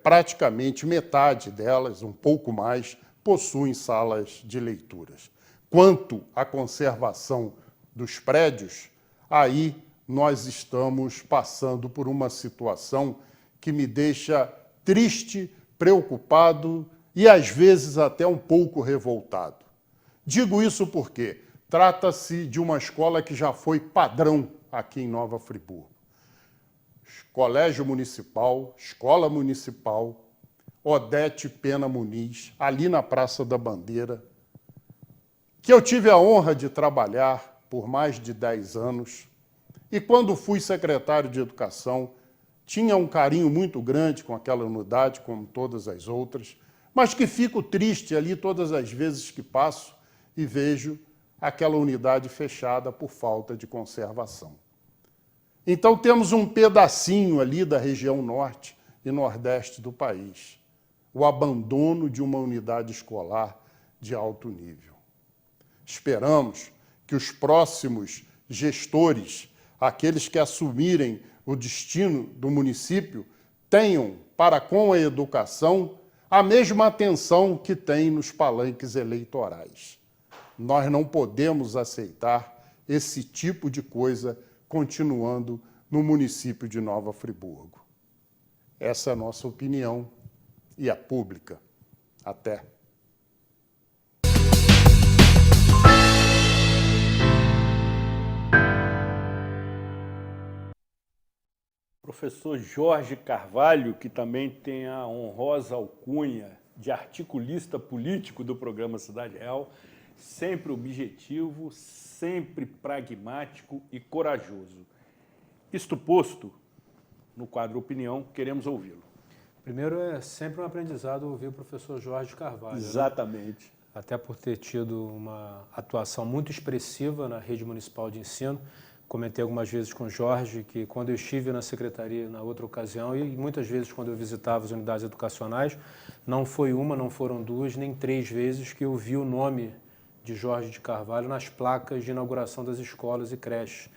[SPEAKER 7] praticamente metade delas, um pouco mais, possuem salas de leituras. Quanto à conservação dos prédios, aí nós estamos passando por uma situação que me deixa triste, preocupado e, às vezes, até um pouco revoltado. Digo isso porque trata-se de uma escola que já foi padrão aqui em Nova Friburgo. Colégio Municipal, Escola Municipal, Odete Pena Muniz, ali na Praça da Bandeira, que eu tive a honra de trabalhar por mais de 10 anos, e quando fui secretário de Educação, tinha um carinho muito grande com aquela unidade, como todas as outras, mas que fico triste ali todas as vezes que passo e vejo aquela unidade fechada por falta de conservação. Então temos um pedacinho ali da região norte e nordeste do país, o abandono de uma unidade escolar de alto nível. Esperamos que os próximos gestores, aqueles que assumirem o destino do município, tenham para com a educação a mesma atenção que tem nos palanques eleitorais. Nós não podemos aceitar esse tipo de coisa continuando no município de Nova Friburgo. Essa é a nossa opinião e a pública. Até.
[SPEAKER 2] Professor Jorge Carvalho, que também tem a honrosa alcunha de articulista político do programa Cidade Real, sempre objetivo, sempre pragmático e corajoso. Isto posto, no quadro Opinião, queremos ouvi-lo.
[SPEAKER 6] Primeiro, é sempre um aprendizado ouvir o professor Jorge Carvalho.
[SPEAKER 2] Exatamente.
[SPEAKER 6] Né? Até por ter tido uma atuação muito expressiva na rede municipal de ensino. Comentei algumas vezes com o Jorge que quando eu estive na secretaria na outra ocasião e muitas vezes quando eu visitava as unidades educacionais, não foi uma, não foram duas, nem 3 vezes que eu vi o nome de Jorge de Carvalho nas placas de inauguração das escolas e creches.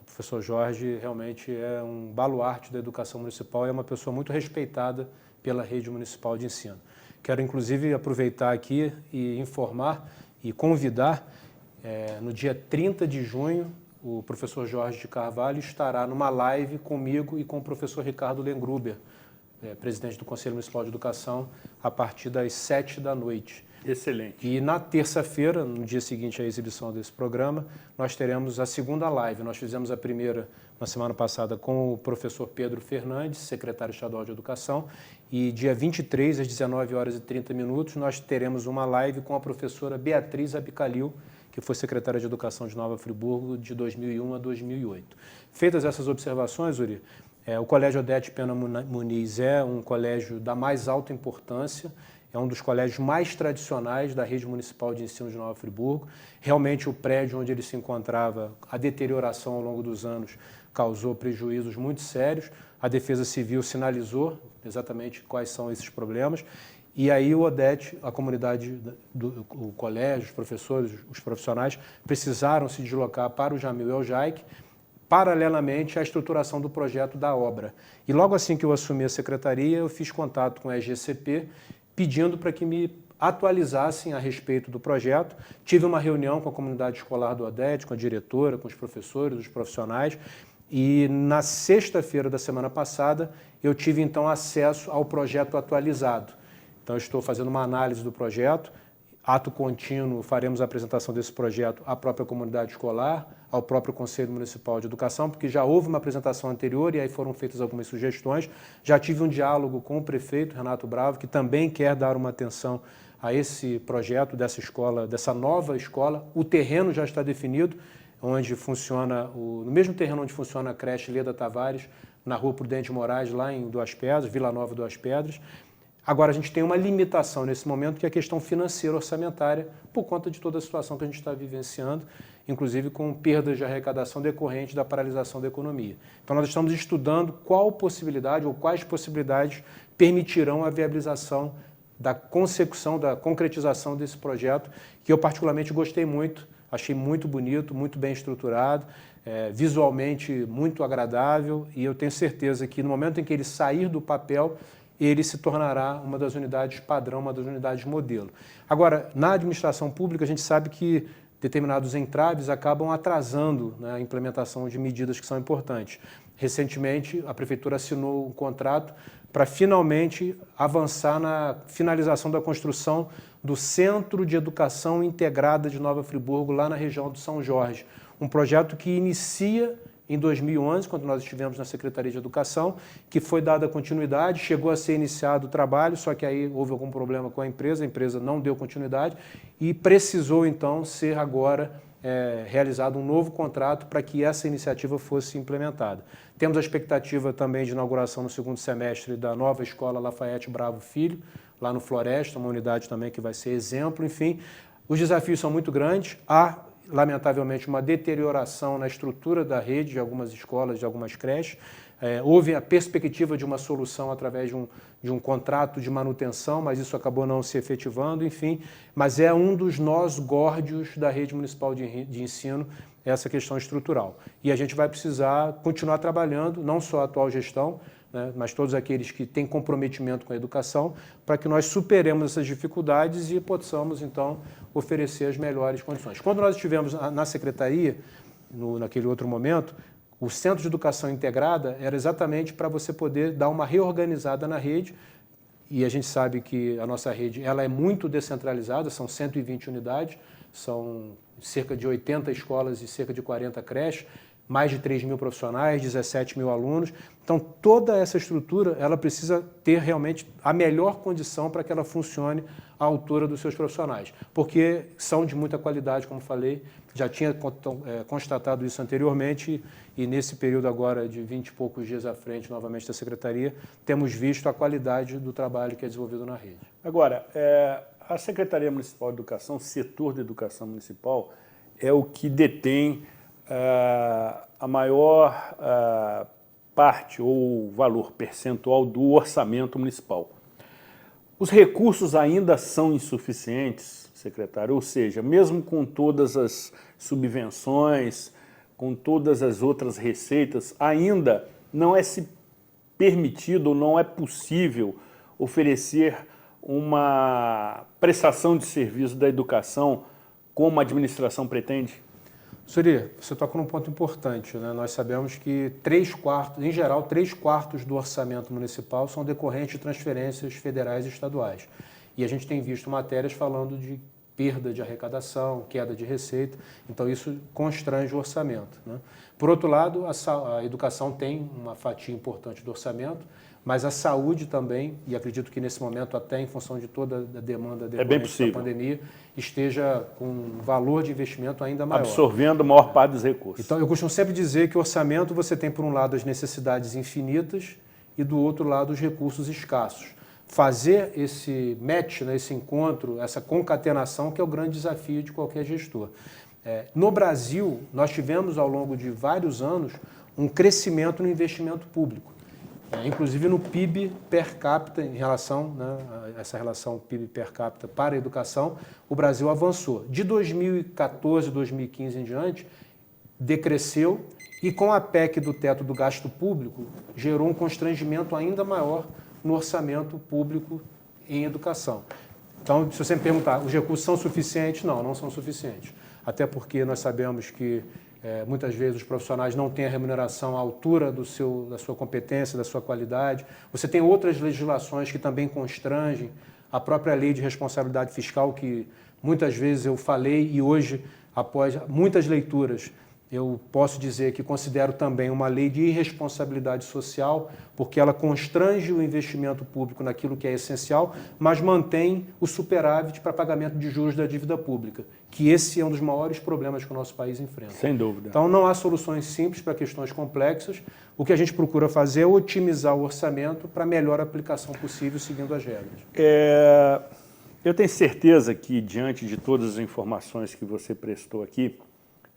[SPEAKER 6] O professor Jorge realmente é um baluarte da educação municipal e é uma pessoa muito respeitada pela rede municipal de ensino. Quero inclusive aproveitar aqui e informar e convidar, no dia 30 de junho, o professor Jorge de Carvalho estará numa live comigo e com o professor Ricardo Lengruber, presidente do Conselho Municipal de Educação, a partir das 19h.
[SPEAKER 2] Excelente.
[SPEAKER 6] E na terça-feira, no dia seguinte à exibição desse programa, nós teremos a segunda live. Nós fizemos a primeira na semana passada com o professor Pedro Fernandes, secretário estadual de Educação, e dia 23, às 19h30, nós teremos uma live com a professora Beatriz Abicalil, que foi secretária de Educação de Nova Friburgo de 2001 a 2008. Feitas essas observações, Uri, o Colégio Odete Pena Muniz é um colégio da mais alta importância, é um dos colégios mais tradicionais da rede municipal de ensino de Nova Friburgo. Realmente o prédio onde ele se encontrava, a deterioração ao longo dos anos causou prejuízos muito sérios. A Defesa Civil sinalizou exatamente quais são esses problemas. E aí o Odete, a comunidade, o colégio, os professores, os profissionais, precisaram se deslocar para o Jamil El-Jaic, paralelamente à estruturação do projeto da obra. E logo assim que eu assumi a secretaria, eu fiz contato com a EGCP, pedindo para que me atualizassem a respeito do projeto. Tive uma reunião com a comunidade escolar do Odete, com a diretora, com os professores, os profissionais, e na sexta-feira da semana passada eu tive então acesso ao projeto atualizado. Então eu estou fazendo uma análise do projeto, ato contínuo, faremos a apresentação desse projeto à própria comunidade escolar, ao próprio Conselho Municipal de Educação, porque já houve uma apresentação anterior e aí foram feitas algumas sugestões. Já tive um diálogo com o prefeito, Renato Bravo, que também quer dar uma atenção a esse projeto dessa escola, dessa nova escola. O terreno já está definido, onde funciona, no mesmo terreno onde funciona a creche Leda Tavares, na Rua Prudente Moraes, lá em Duas Pedras, Vila Nova Duas Pedras. Agora, a gente tem uma limitação nesse momento, que é a questão financeira orçamentária, por conta de toda a situação que a gente está vivenciando, inclusive com perdas de arrecadação decorrente da paralisação da economia. Então, nós estamos estudando qual possibilidade ou quais possibilidades permitirão a viabilização da consecução, da concretização desse projeto, que eu particularmente gostei muito, achei muito bonito, muito bem estruturado, visualmente muito agradável, e eu tenho certeza que no momento em que ele sair do papel, ele se tornará uma das unidades padrão, uma das unidades modelo. Agora, na administração pública, a gente sabe que determinados entraves acabam atrasando, né, a implementação de medidas que são importantes. Recentemente, a Prefeitura assinou um contrato para finalmente avançar na finalização da construção do Centro de Educação Integrada de Nova Friburgo, lá na região do São Jorge. Um projeto que inicia em 2011, quando nós estivemos na Secretaria de Educação, que foi dada continuidade, chegou a ser iniciado o trabalho, só que aí houve algum problema com a empresa não deu continuidade e precisou então ser agora realizado um novo contrato para que essa iniciativa fosse implementada. Temos a expectativa também de inauguração no segundo semestre da nova escola Lafayette Bravo Filho, lá no Floresta, uma unidade também que vai ser exemplo, enfim. Os desafios são muito grandes, há lamentavelmente uma deterioração na estrutura da rede de algumas escolas, de algumas creches. Houve a perspectiva de uma solução através de um contrato de manutenção, mas isso acabou não se efetivando, enfim. Mas é um dos nós górdios da rede municipal de ensino, essa questão estrutural. E a gente vai precisar continuar trabalhando, não só a atual gestão, né, mas todos aqueles que têm comprometimento com a educação, para que nós superemos essas dificuldades e possamos, então, oferecer as melhores condições. Quando nós estivemos na secretaria, naquele outro momento, o Centro de Educação Integrada era exatamente para você poder dar uma reorganizada na rede, e a gente sabe que a nossa rede ela é muito descentralizada, são 120 unidades, são cerca de 80 escolas e cerca de 40 creches, mais de 3 mil profissionais, 17 mil alunos. Então, toda essa estrutura, ela precisa ter realmente a melhor condição para que ela funcione à altura dos seus profissionais, porque são de muita qualidade, como falei, já tinha constatado isso anteriormente e nesse período agora de 20 e poucos dias à frente, novamente, da Secretaria, temos visto a qualidade do trabalho que é desenvolvido na rede.
[SPEAKER 2] Agora, a Secretaria Municipal de Educação, o setor da educação municipal, é o que detém a maior parte ou valor percentual do orçamento municipal. Os recursos ainda são insuficientes, secretário, ou seja, mesmo com todas as subvenções, com todas as outras receitas, ainda não é se permitido ou não é possível oferecer uma prestação de serviço da educação como a administração pretende?
[SPEAKER 6] Suri, você toca num ponto importante, né? Nós sabemos que 3/4, em geral, 3/4 do orçamento municipal são decorrentes de transferências federais e estaduais. E a gente tem visto matérias falando de perda de arrecadação, queda de receita, então isso constrange o orçamento, né? Por outro lado, a educação tem uma fatia importante do orçamento, mas a saúde também, e acredito que nesse momento, até em função de toda a demanda decorrente da pandemia, esteja com um valor de investimento ainda maior.
[SPEAKER 2] Absorvendo a maior parte dos recursos.
[SPEAKER 6] Então, eu costumo sempre dizer que o orçamento você tem, por um lado, as necessidades infinitas e, do outro lado, os recursos escassos. Fazer esse match, né, esse encontro, essa concatenação, que é o grande desafio de qualquer gestor. No Brasil, nós tivemos, ao longo de vários anos, um crescimento no investimento público. Inclusive no PIB per capita, em relação, né, a essa relação PIB per capita para a educação, o Brasil avançou. De 2014, 2015 em diante, decresceu e com a PEC do teto do gasto público, gerou um constrangimento ainda maior no orçamento público em educação. Então, se você me perguntar, os recursos são suficientes? Não, não são suficientes. Até porque nós sabemos que muitas vezes os profissionais não têm a remuneração à altura da sua competência, da sua qualidade. Você tem outras legislações que também constrangem, a própria lei de responsabilidade fiscal, que muitas vezes eu falei e hoje, após muitas leituras, eu posso dizer que considero também uma lei de irresponsabilidade social, porque ela constrange o investimento público naquilo que é essencial, mas mantém o superávit para pagamento de juros da dívida pública, que esse é um dos maiores problemas que o nosso país enfrenta.
[SPEAKER 2] Sem dúvida.
[SPEAKER 6] Então não há soluções simples para questões complexas. O que a gente procura fazer é otimizar o orçamento para a melhor aplicação possível, seguindo as regras.
[SPEAKER 2] Eu tenho certeza que, diante de todas as informações que você prestou aqui,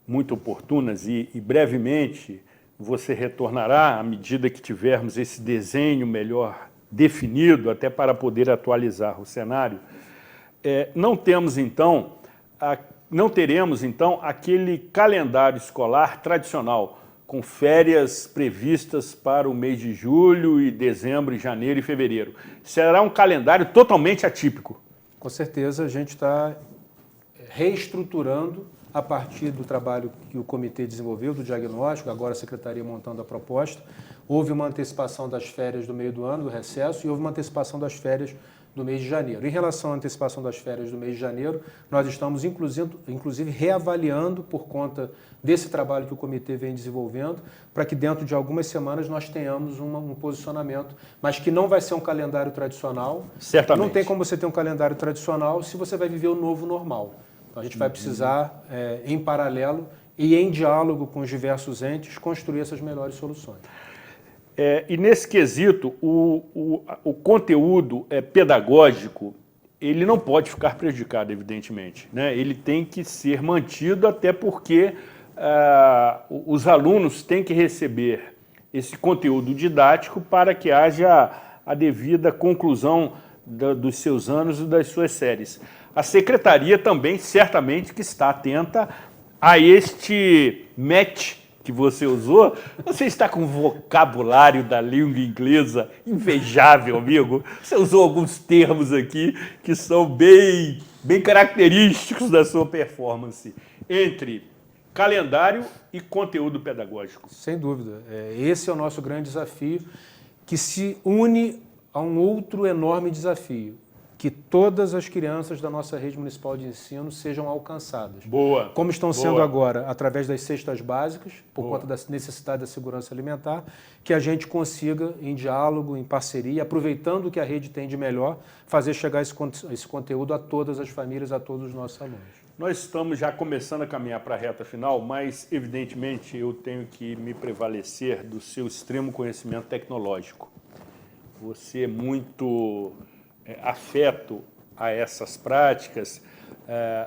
[SPEAKER 2] muito oportunas, e brevemente você retornará à medida que tivermos esse desenho melhor definido, até para poder atualizar o cenário, não teremos então aquele calendário escolar tradicional, com férias previstas para o mês de julho e dezembro, e janeiro e fevereiro. Será um calendário totalmente atípico.
[SPEAKER 6] Com certeza a gente está reestruturando a partir do trabalho que o comitê desenvolveu, do diagnóstico, agora a secretaria montando a proposta. Houve uma antecipação das férias do meio do ano, do recesso, e houve uma antecipação das férias do mês de janeiro. Em relação à antecipação das férias do mês de janeiro, nós estamos inclusive reavaliando por conta desse trabalho que o comitê vem desenvolvendo, para que dentro de algumas semanas nós tenhamos um posicionamento, mas que não vai ser um calendário tradicional.
[SPEAKER 2] Certamente.
[SPEAKER 6] Não tem como você ter um calendário tradicional se você vai viver o novo normal. Então, a gente vai precisar, em paralelo e em diálogo com os diversos entes, construir essas melhores soluções.
[SPEAKER 2] E nesse quesito, o conteúdo pedagógico, ele não pode ficar prejudicado, evidentemente, né? Ele tem que ser mantido, até porque os alunos têm que receber esse conteúdo didático para que haja a devida conclusão dos seus anos e das suas séries. A secretaria também, certamente, que está atenta a este match que você usou. Você está com um vocabulário da língua inglesa invejável, amigo. Você usou alguns termos aqui que são bem característicos da sua performance entre calendário e conteúdo pedagógico.
[SPEAKER 6] Sem dúvida. Esse é o nosso grande desafio, que se une a um outro enorme desafio, que todas as crianças da nossa rede municipal de ensino sejam alcançadas.
[SPEAKER 2] Boa.
[SPEAKER 6] Como estão sendo agora, através das cestas básicas, por
[SPEAKER 2] Boa.
[SPEAKER 6] conta da necessidade da segurança alimentar, que a gente consiga, em diálogo, em parceria, aproveitando o que a rede tem de melhor, fazer chegar esse conteúdo a todas as famílias, a todos os nossos alunos.
[SPEAKER 2] Nós estamos já começando a caminhar para a reta final, mas, evidentemente, eu tenho que me prevalecer do seu extremo conhecimento tecnológico. Você é muito afeto a essas práticas.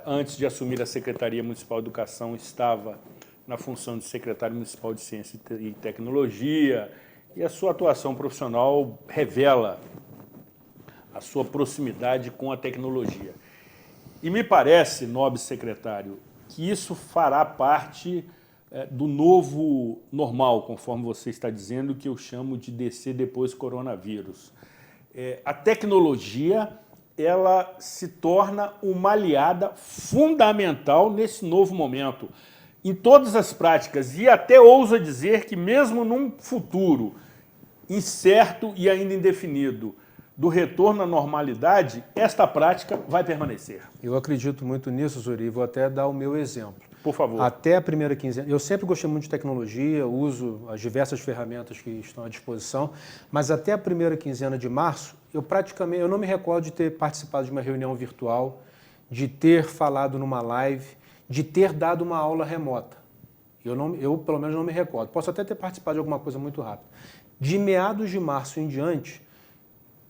[SPEAKER 2] Antes de assumir a Secretaria Municipal de Educação, estava na função de secretário municipal de Ciência e Tecnologia, e a sua atuação profissional revela a sua proximidade com a tecnologia. E me parece, nobre secretário, que isso fará parte do novo normal, conforme você está dizendo, que eu chamo de descer depois coronavírus. A tecnologia, ela se torna uma aliada fundamental nesse novo momento. em todas as práticas, e até ousa dizer que mesmo num futuro incerto e ainda indefinido do retorno à normalidade, esta prática vai permanecer.
[SPEAKER 6] Eu acredito muito nisso, Zuri, vou até dar o meu exemplo.
[SPEAKER 2] Por favor.
[SPEAKER 6] Até a primeira quinzena, eu sempre gostei muito de tecnologia, uso as diversas ferramentas que estão à disposição, mas até a primeira quinzena de março, eu não me recordo de ter participado de uma reunião virtual, de ter falado numa live, de ter dado uma aula remota. Eu pelo menos não me recordo. Posso até ter participado de alguma coisa muito rápida. De meados de março em diante,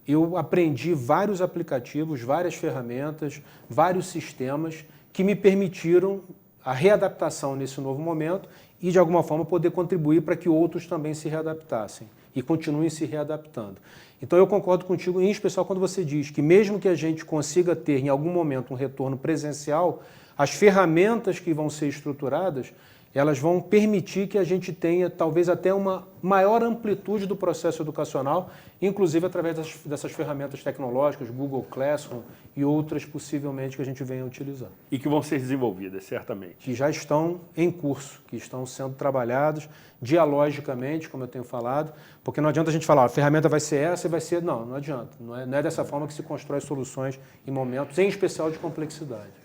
[SPEAKER 6] eu aprendi vários aplicativos, várias ferramentas, vários sistemas que me permitiram a readaptação nesse novo momento e, de alguma forma, poder contribuir para que outros também se readaptassem e continuem se readaptando. Então, eu concordo contigo, em especial quando você diz que mesmo que a gente consiga ter, em algum momento, um retorno presencial, as ferramentas que vão ser estruturadas, elas vão permitir que a gente tenha talvez até uma maior amplitude do processo educacional, inclusive através dessas ferramentas tecnológicas, Google Classroom e outras possivelmente que a gente venha utilizar.
[SPEAKER 2] E que vão ser desenvolvidas, certamente.
[SPEAKER 6] Que já estão em curso, que estão sendo trabalhados dialogicamente, como eu tenho falado, porque não adianta a gente falar, a ferramenta vai ser essa e vai ser... Não adianta. Não é dessa forma que se constrói soluções em momentos, em especial de complexidade.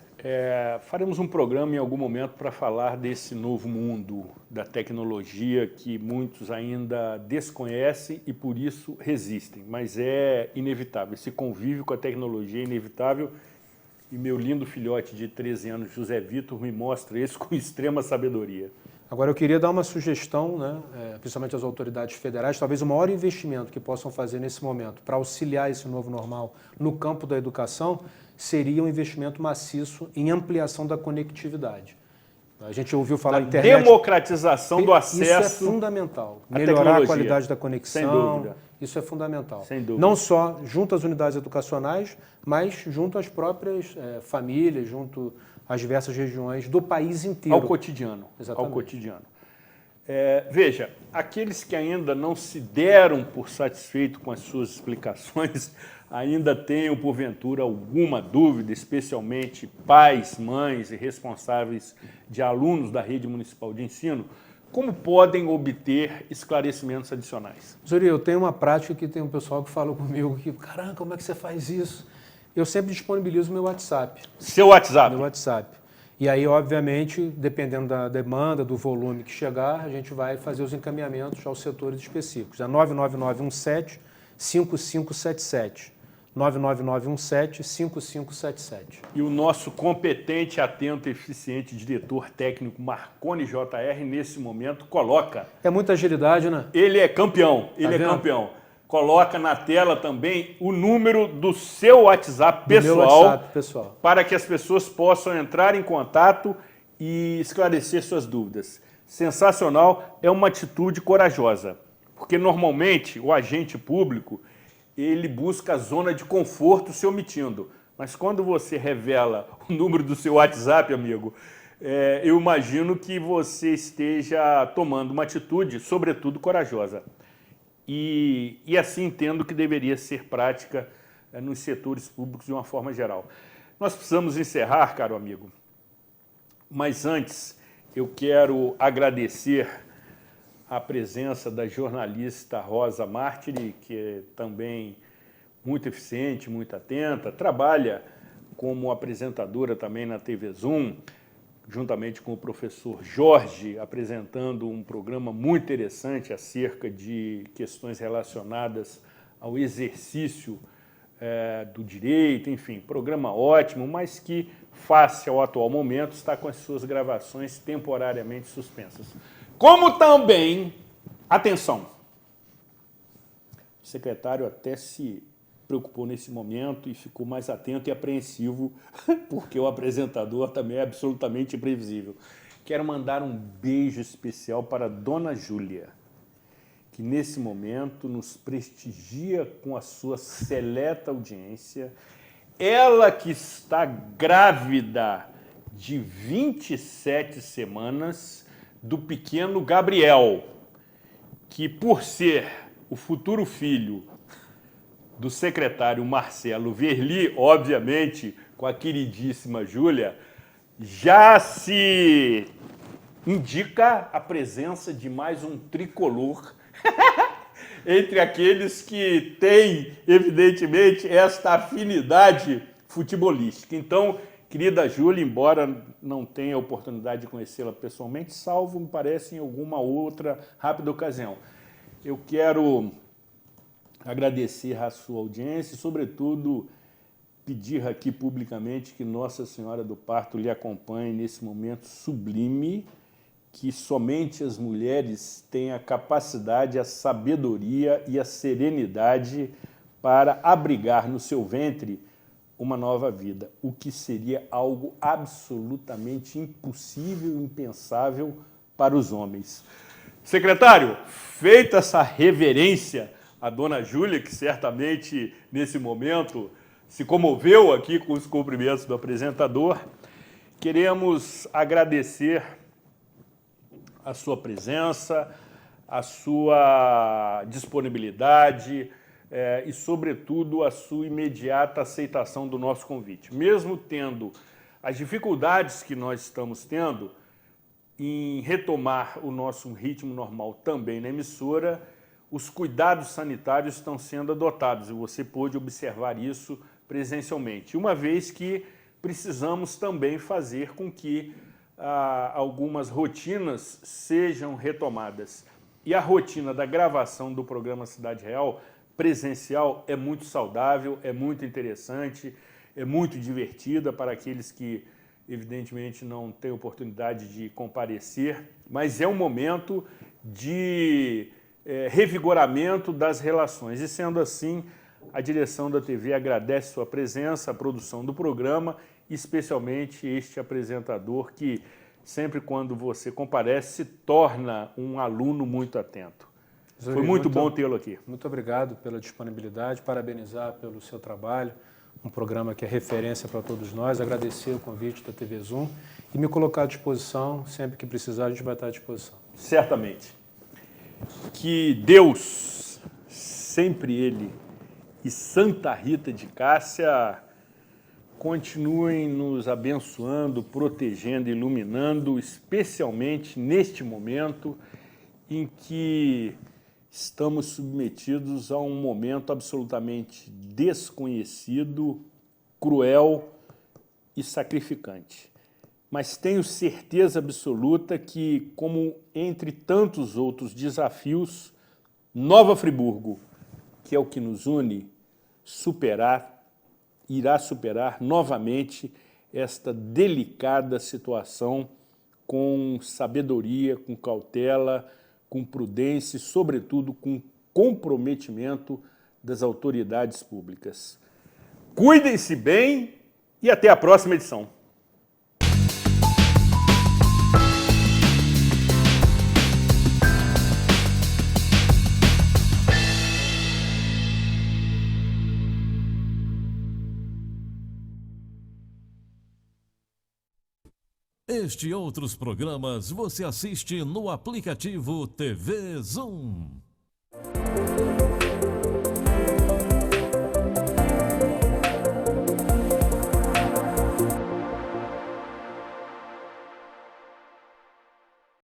[SPEAKER 2] Faremos um programa em algum momento para falar desse novo mundo da tecnologia que muitos ainda desconhecem e por isso resistem, mas é inevitável, esse convívio com a tecnologia é inevitável e meu lindo filhote de 13 anos, José Vitor, me mostra isso com extrema sabedoria.
[SPEAKER 6] Agora eu queria dar uma sugestão, né, principalmente às autoridades federais, talvez o maior investimento que possam fazer nesse momento para auxiliar esse novo normal no campo da educação seria um investimento maciço em ampliação da conectividade. A gente ouviu falar
[SPEAKER 2] da
[SPEAKER 6] internet...
[SPEAKER 2] democratização do acesso...
[SPEAKER 6] Isso é fundamental.
[SPEAKER 2] Melhorar
[SPEAKER 6] a qualidade da conexão.
[SPEAKER 2] Sem dúvida.
[SPEAKER 6] Isso é fundamental.
[SPEAKER 2] Sem dúvida.
[SPEAKER 6] Não só junto às unidades educacionais, mas junto às próprias famílias, junto às diversas regiões do país inteiro.
[SPEAKER 2] Ao cotidiano.
[SPEAKER 6] Exatamente.
[SPEAKER 2] Ao cotidiano. Veja, aqueles que ainda não se deram por satisfeitos com as suas explicações, ainda tenham, porventura, alguma dúvida, especialmente pais, mães e responsáveis de alunos da rede municipal de ensino, como podem obter esclarecimentos adicionais?
[SPEAKER 6] Zuri, eu tenho uma prática que tem um pessoal que fala comigo que, caramba, como é que você faz isso? Eu sempre disponibilizo o meu WhatsApp.
[SPEAKER 2] Seu WhatsApp?
[SPEAKER 6] Meu WhatsApp. E aí, obviamente, dependendo da demanda, do volume que chegar, a gente vai fazer os encaminhamentos aos setores específicos. É 99917-5577. 99917-5577.
[SPEAKER 2] E o nosso competente, atento e eficiente diretor técnico Marconi JR, nesse momento, coloca...
[SPEAKER 6] É muita agilidade, né?
[SPEAKER 2] Ele é campeão, campeão. Coloca na tela também o número do seu WhatsApp pessoal, para que as pessoas possam entrar em contato e esclarecer suas dúvidas. Sensacional, é uma atitude corajosa, porque normalmente o agente público ele busca a zona de conforto se omitindo, mas quando você revela o número do seu WhatsApp, amigo, eu imagino que você esteja tomando uma atitude, sobretudo, corajosa. E assim entendo que deveria ser prática nos setores públicos de uma forma geral. Nós precisamos encerrar, caro amigo, mas antes eu quero agradecer a presença da jornalista Rosa Martiri, que é também muito eficiente, muito atenta, trabalha como apresentadora também na TV Zoom, juntamente com o professor Jorge, apresentando um programa muito interessante acerca de questões relacionadas ao exercício do direito, enfim, programa ótimo, mas que, face ao atual momento, está com as suas gravações temporariamente suspensas. Como também, atenção, o secretário até se preocupou nesse momento e ficou mais atento e apreensivo, porque o apresentador também é absolutamente imprevisível. Quero mandar um beijo especial para a Dona Júlia, que nesse momento nos prestigia com a sua seleta audiência. Ela que está grávida de 27 semanas do pequeno Gabriel, que por ser o futuro filho do secretário Marcelo Verli, obviamente, com a queridíssima Júlia, já se indica a presença de mais um tricolor entre aqueles que têm, evidentemente, esta afinidade futebolística. Então, querida Júlia, embora não tenha a oportunidade de conhecê-la pessoalmente, salvo, me parece, em alguma outra rápida ocasião, eu quero agradecer a sua audiência e, sobretudo, pedir aqui publicamente que Nossa Senhora do Parto lhe acompanhe nesse momento sublime, que somente as mulheres têm a capacidade, a sabedoria e a serenidade para abrigar no seu ventre uma nova vida, o que seria algo absolutamente impossível e impensável para os homens. Secretário, feita essa reverência à dona Júlia, que certamente nesse momento se comoveu aqui com os cumprimentos do apresentador, queremos agradecer a sua presença, a sua disponibilidade e, sobretudo, a sua imediata aceitação do nosso convite. Mesmo tendo as dificuldades que nós estamos tendo em retomar o nosso ritmo normal também na emissora, os cuidados sanitários estão sendo adotados e você pôde observar isso presencialmente, uma vez que precisamos também fazer com que algumas rotinas sejam retomadas. E a rotina da gravação do programa Cidade Real presencial é muito saudável, é muito interessante, é muito divertida para aqueles que, evidentemente, não têm oportunidade de comparecer, mas é um momento de revigoramento das relações. E, sendo assim, a direção da TV agradece sua presença, a produção do programa, especialmente este apresentador que, sempre quando você comparece, se torna um aluno muito atento. Foi muito bom tê-lo aqui.
[SPEAKER 6] Muito obrigado pela disponibilidade, parabenizar pelo seu trabalho, um programa que é referência para todos nós, agradecer o convite da TV Zoom e me colocar à disposição, sempre que precisar a gente vai estar à disposição.
[SPEAKER 2] Certamente. Que Deus, sempre Ele, e Santa Rita de Cássia continuem nos abençoando, protegendo, iluminando, especialmente neste momento em que estamos submetidos a um momento absolutamente desconhecido, cruel e sacrificante. Mas tenho certeza absoluta que, como entre tantos outros desafios, Nova Friburgo, que é o que nos une, irá superar novamente esta delicada situação com sabedoria, com cautela, com prudência e, sobretudo, com comprometimento das autoridades públicas. Cuidem-se bem e até a próxima edição.
[SPEAKER 4] Este e outros programas você assiste no aplicativo TV Zoom.